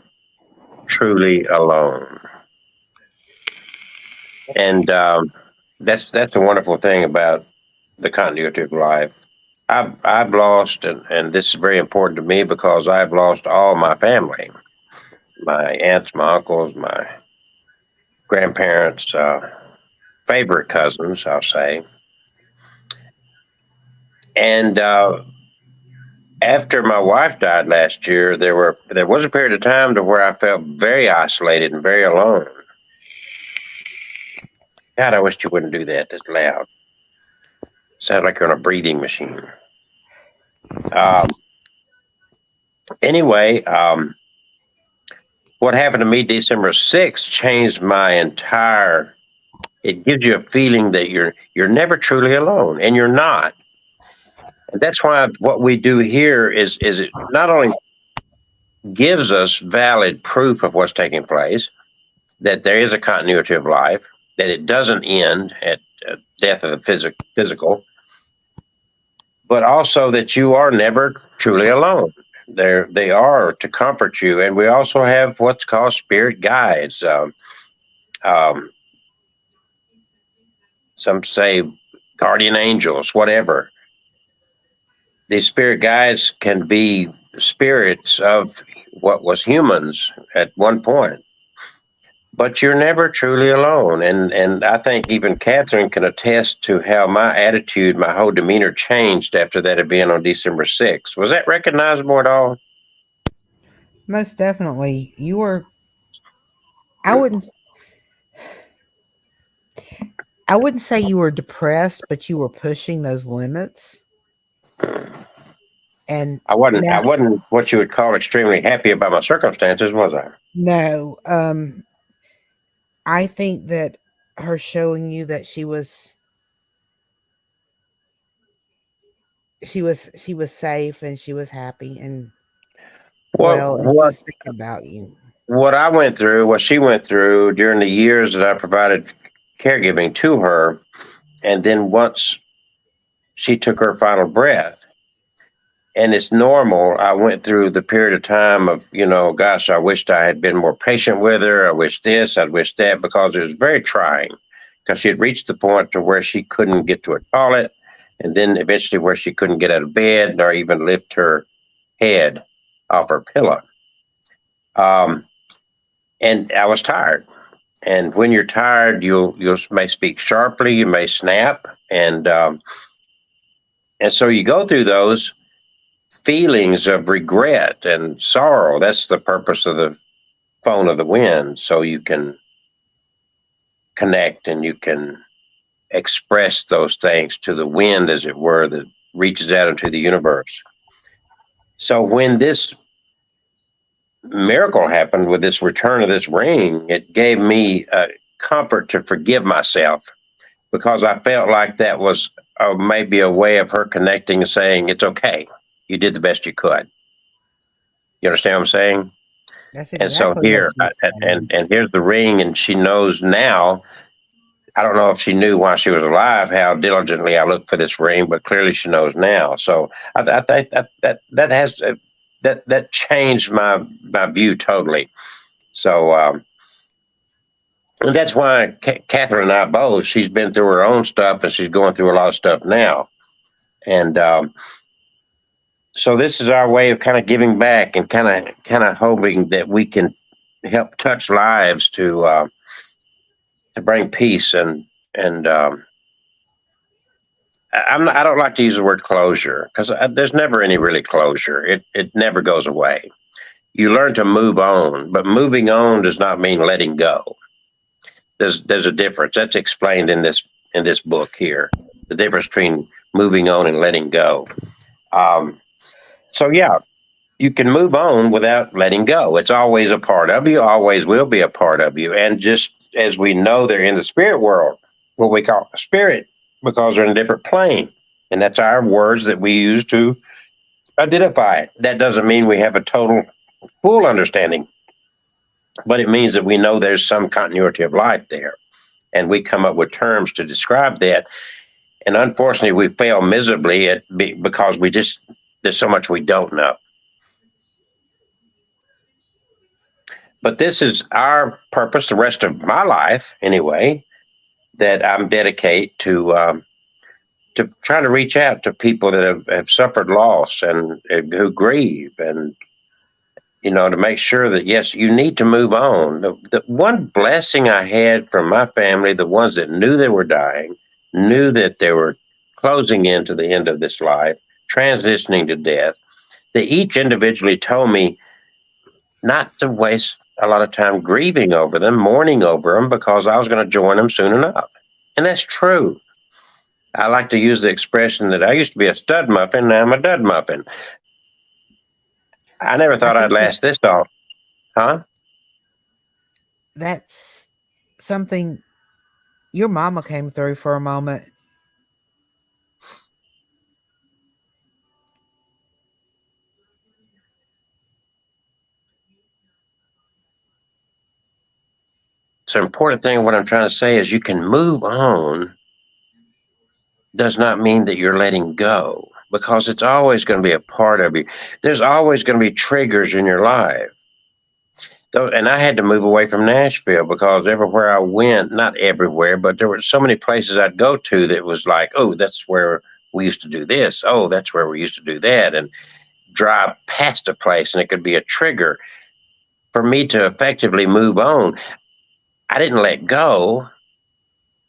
truly alone, and that's a wonderful thing about the continuity of life. I've lost, and this is very important to me because I've lost all my family, my aunts, my uncles, my grandparents, favorite cousins, I'll say. And after my wife died last year, there was a period of time to where I felt very isolated and very alone. God, I wish you wouldn't do that. That's loud. Sounds like you're on a breathing machine. Anyway, what happened to me December 6th changed my entire. It gives you a feeling that you're never truly alone, and you're not. And that's why what we do here is it not only gives us valid proof of what's taking place, that there is a continuity of life, that it doesn't end at death of the physical, but also that you are never truly alone. They are to comfort you, and we also have what's called spirit guides. Some say guardian angels, whatever. These spirit guides can be spirits of what was humans at one point. But you're never truly alone. And I think even Catherine can attest to how my attitude, my whole demeanor changed after that event on December 6th. Was that recognizable at all? Most definitely. You were. I wouldn't say you were depressed, but you were pushing those limits. And I wasn't what you would call extremely happy about my circumstances, was I? No. I think that her showing you that she was safe and she was happy and well, and she was thinking about you. What I went through, what she went through during the years that I provided caregiving to her, and then once she took her final breath, and it's normal. I went through the period of time of, gosh, I wished I had been more patient with her. I wish this, I wish that, because it was very trying, because she had reached the point to where she couldn't get to a toilet, and then eventually where she couldn't get out of bed nor even lift her head off her pillow. And I was tired. And when you're tired, you may speak sharply, you may snap, and so you go through those feelings of regret and sorrow. That's the purpose of the phone of the wind, so you can connect and you can express those things to the wind, as it were, that reaches out into the universe. So when this miracle happened with this return of this ring, it gave me comfort to forgive myself, because I felt like that was maybe a way of her connecting and saying, it's okay. You did the best you could. You understand what I'm saying? That's exactly. And so here, and here's the ring, and she knows now. I don't know if she knew while she was alive how diligently I looked for this ring, but clearly she knows now. So I think that has that changed my view totally. So and that's why Catherine and I both. She's been through her own stuff, and she's going through a lot of stuff now. And so this is our way of kind of giving back and kind of hoping that we can help touch lives to bring peace and I don't like to use the word closure because there's never any really closure. It never goes away. You learn to move on, but moving on does not mean letting go. There's a difference. That's explained in this book here. The difference between moving on and letting go. So yeah, you can move on without letting go. It's always a part of you, always will be a part of you. And just as we know they're in the spirit world, what we call the spirit, because they're in a different plane. And that's our words that we use to identify it. That doesn't mean we have a total, full understanding, but it means that we know there's some continuity of life there. And we come up with terms to describe that. And unfortunately, we fail miserably because there's so much we don't know. But this is our purpose, the rest of my life anyway, that I'm dedicate to try to reach out to people that have suffered loss and who grieve, and to make sure that yes, you need to move on. The one blessing I had from my family, the ones that knew they were dying, knew that they were closing into the end of this life, transitioning to death, they each individually told me not to waste a lot of time grieving over them, mourning over them, because I was going to join them soon enough. And that's true. I like to use the expression that I used to be a stud muffin, now I'm a dud muffin. I never thought I'd last this long. Huh? That's something your mama came through for a moment. So important thing, what I'm trying to say is you can move on does not mean that you're letting go, because it's always going to be a part of you. There's always going to be triggers in your life. And I had to move away from Nashville because everywhere I went, not everywhere, but there were so many places I'd go to that was like, oh, that's where we used to do this. Oh, that's where we used to do that. And drive past a place and it could be a trigger for me to effectively move on. I didn't let go.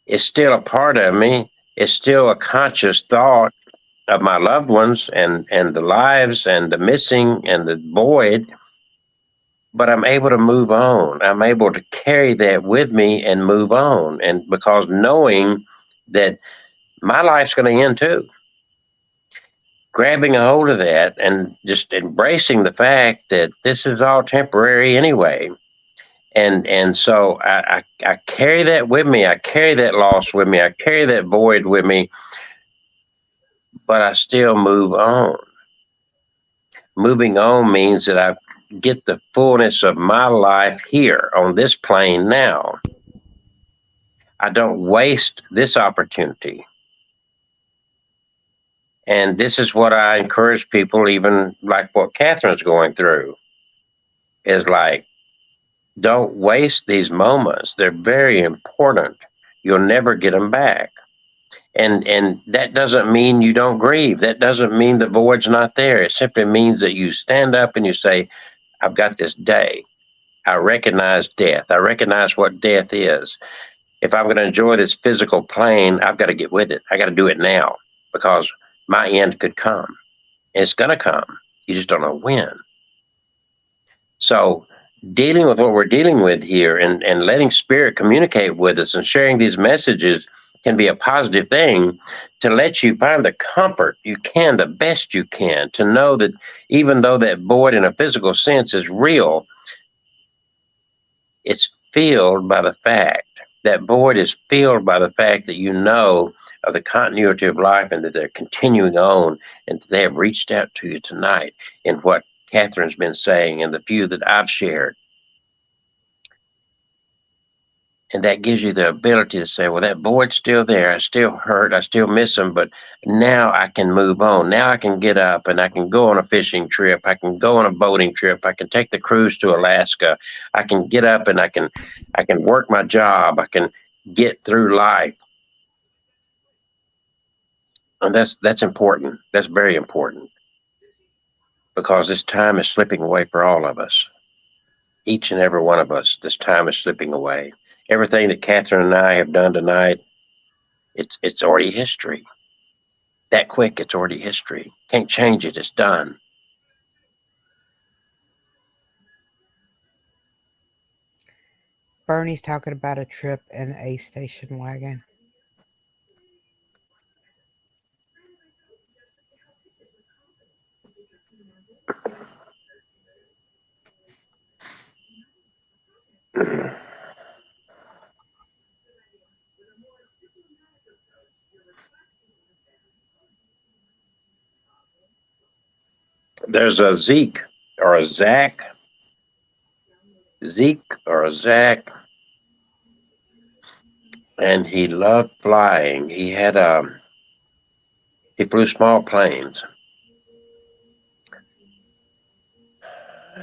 It's still a part of me. It's still a conscious thought of my loved ones and the lives and the missing and the void. But I'm able to move on. I'm able to carry that with me and move on. And because knowing that my life's going to end too. Grabbing a hold of that and just embracing the fact that this is all temporary anyway. And so I carry that with me. I carry that loss with me. I carry that void with me. But I still move on. Moving on means that I get the fullness of my life here on this plane now. I don't waste this opportunity. And this is what I encourage people, even like what Catherine's going through, is like, don't waste these moments. They're very important. You'll never get them back. And that doesn't mean you don't grieve. That doesn't mean the void's not there. It simply means that you stand up and you say, I've got this day. I recognize death. I recognize what death is. If I'm going to enjoy this physical plane, I've got to get with it. I got to do it now because my end could come. And it's going to come. You just don't know when. So dealing with what we're dealing with here and letting spirit communicate with us and sharing these messages can be a positive thing to let you find the comfort you can, the best you can, to know that even though that void in a physical sense is real, it's filled by the fact, that void is filled by the fact that you know of the continuity of life and that they're continuing on and that they have reached out to you tonight in what Catherine's been saying and the few that I've shared. And that gives you the ability to say, well, that void's still there. I still hurt. I still miss him, but now I can move on. Now I can get up and I can go on a fishing trip. I can go on a boating trip. I can take the cruise to Alaska. I can get up and I can work my job. I can get through life. And that's important. That's very important, because this time is slipping away for all of us. Each and every one of us, this time is slipping away. Everything that Catherine and I have done tonight, it's already history. That quick, it's already history. Can't change it. It's done. Bernie's talking about a trip in a station wagon. There's a Zeke or a Zach. Zeke or a Zach. And he loved flying. He flew small planes.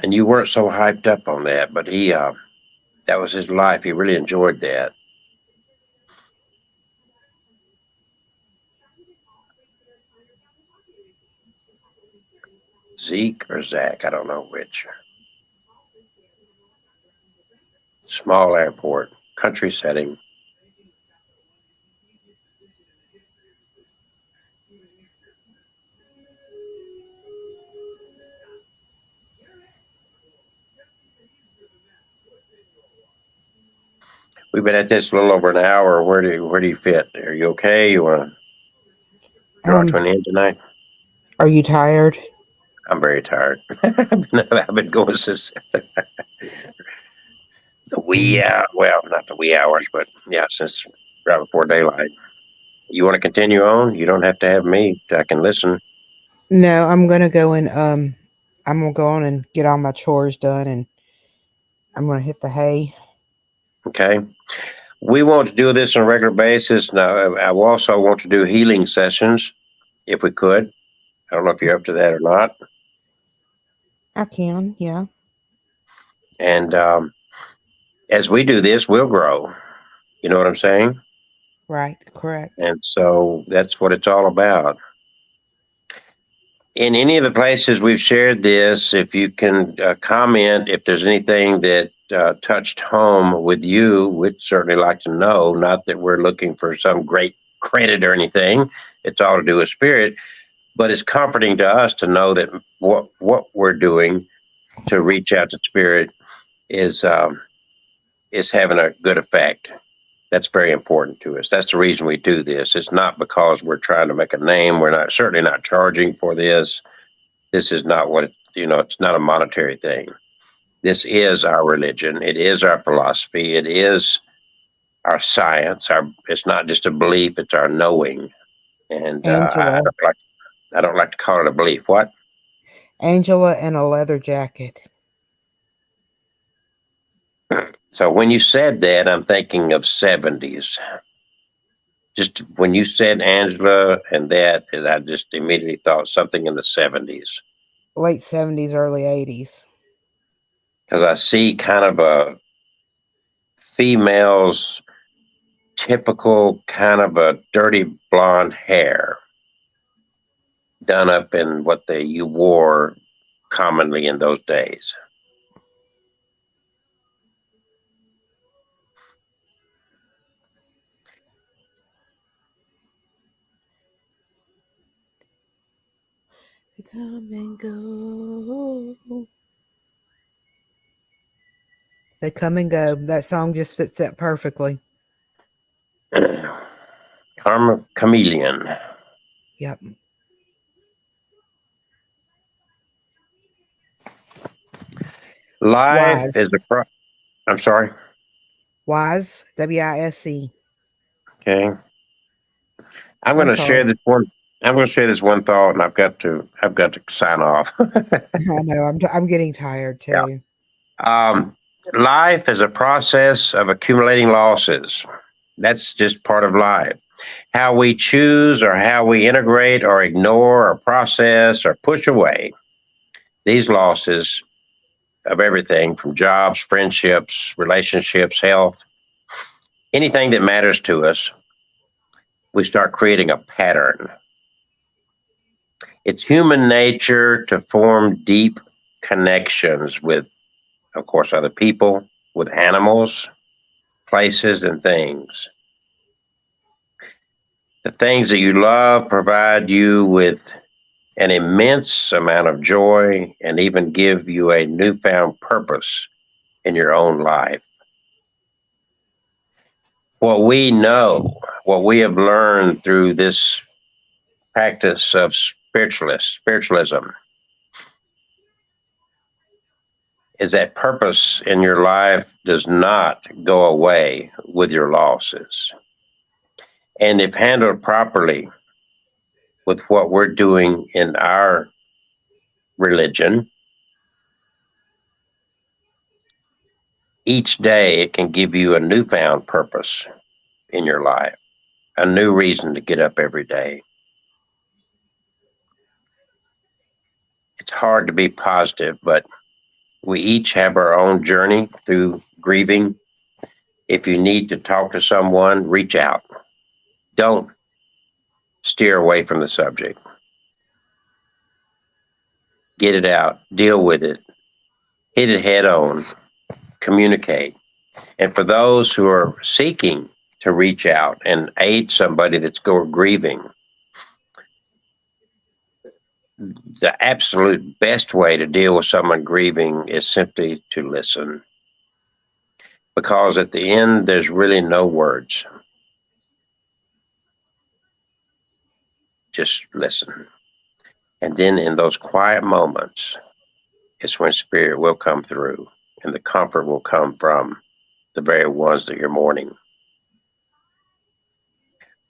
And you weren't so hyped up on that, but that was his life. He really enjoyed that. Zeke or Zach, I don't know which. Small airport, country setting. We've been at this a little over an hour. Where do you fit? Are you okay? You want to draw to an end tonight? Are you tired? I'm very tired. I've been going since the wee hour. Well, not the wee hours, but yeah, since right before daylight. You want to continue on? You don't have to have me. I can listen. No, I'm gonna go and I'm gonna go on and get all my chores done, and I'm gonna hit the hay. Okay. We want to do this on a regular basis. Now, I also want to do healing sessions, if we could. I don't know if you're up to that or not. I can, yeah. And as we do this, we'll grow. You know what I'm saying? Right, correct. And so that's what it's all about. In any of the places we've shared this, if you can comment, if there's anything that touched home with you, we'd certainly like to know. Not that we're looking for some great credit or anything. It's all to do with spirit. But it's comforting to us to know that what we're doing to reach out to spirit is having a good effect. That's very important to us. That's the reason we do this. It's not because we're trying to make a name. We're certainly not charging for this. This is not what it's not a monetary thing. This is our religion. It is our philosophy. It is our science. It's not just a belief. It's our knowing. And Angela. I don't like to call it a belief. What? Angela in a leather jacket. So when you said that, I'm thinking of 70s. Just when you said Angela and that, I just immediately thought something in the 70s. Late 70s, early 80s. Because I see kind of a female's typical kind of a dirty blonde hair done up in what you wore commonly in those days. They come and go. They come and go. That song just fits that perfectly. Karma Chameleon. Yep. Life is a I'm sorry. Wise, W-I-S-E. Okay. I'm going to share this one. I'm going to share this one thought, and I've got to sign off. I know. I'm getting tired too. Yeah. life is a process of accumulating losses. That's just part of life. How we choose or how we integrate or ignore or process or push away these losses of everything from jobs, friendships, relationships, health, anything that matters to us, we start creating a pattern. It's human nature to form deep connections with, of course, other people, with animals, places, and things. The things that you love provide you with an immense amount of joy and even give you a newfound purpose in your own life. What we know, what we have learned through this practice of spiritualism, is that purpose in your life does not go away with your losses. And if handled properly with what we're doing in our religion, each day it can give you a newfound purpose in your life, a new reason to get up every day. It's hard to be positive, but we each have our own journey through grieving. If you need to talk to someone, reach out. Don't steer away from the subject. Get it out, deal with it, hit it head on, communicate. And for those who are seeking to reach out and aid somebody that's grieving, the absolute best way to deal with someone grieving is simply to listen. Because at the end, there's really no words. Just listen. And then in those quiet moments, it's when spirit will come through and the comfort will come from the very ones that you're mourning.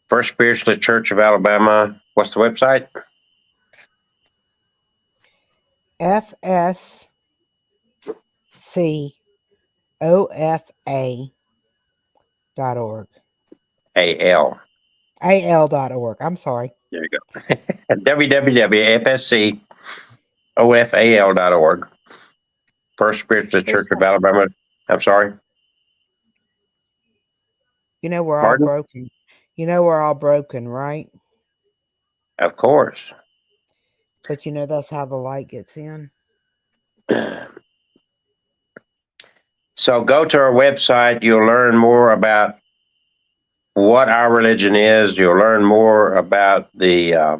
First Spiritualist Church of Alabama, what's the website? FSCOFA.org. AL. AL.org. I'm sorry. There you go. www.fscofal.org. First Spiritualist Church of Alabama. I'm sorry. You know we're Pardon? all broken. You know we're all broken, right? Of course. But you know that's how the light gets in. So go to our website. You'll learn more about what our religion is. You'll learn more about the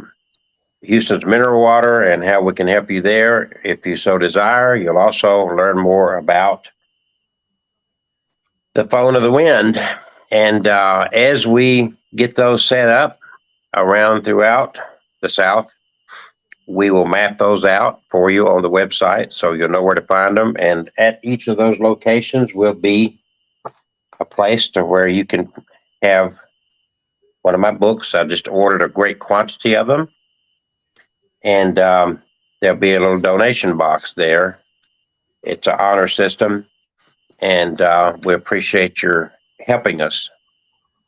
Houston's mineral water and how we can help you there if you so desire. You'll also learn more about the Phone of the Wind. And as we get those set up around throughout the South, we will map those out for you on the website so you'll know where to find them. And at each of those locations will be a place to where you can have one of my books. I just ordered a great quantity of them. And there'll be a little donation box there. It's an honor system. And we appreciate your helping us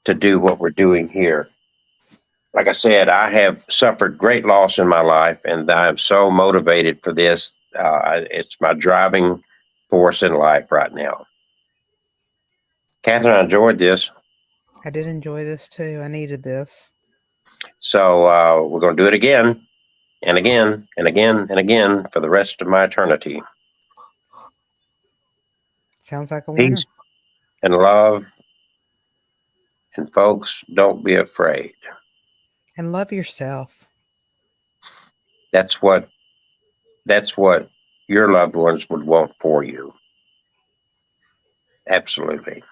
to do what we're doing here. Like I said, I have suffered great loss in my life, and I'm so motivated for this. It's my driving force in life right now. Catherine, I enjoyed this. I did enjoy this too. I needed this. So we're going to do it again and again and again and again for the rest of my eternity. Sounds like a winner. Peace and love. And folks, don't be afraid. And love yourself. That's what your loved ones would want for you. Absolutely.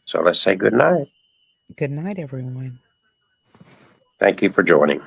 So let's say good night. Good night, everyone. Thank you for joining.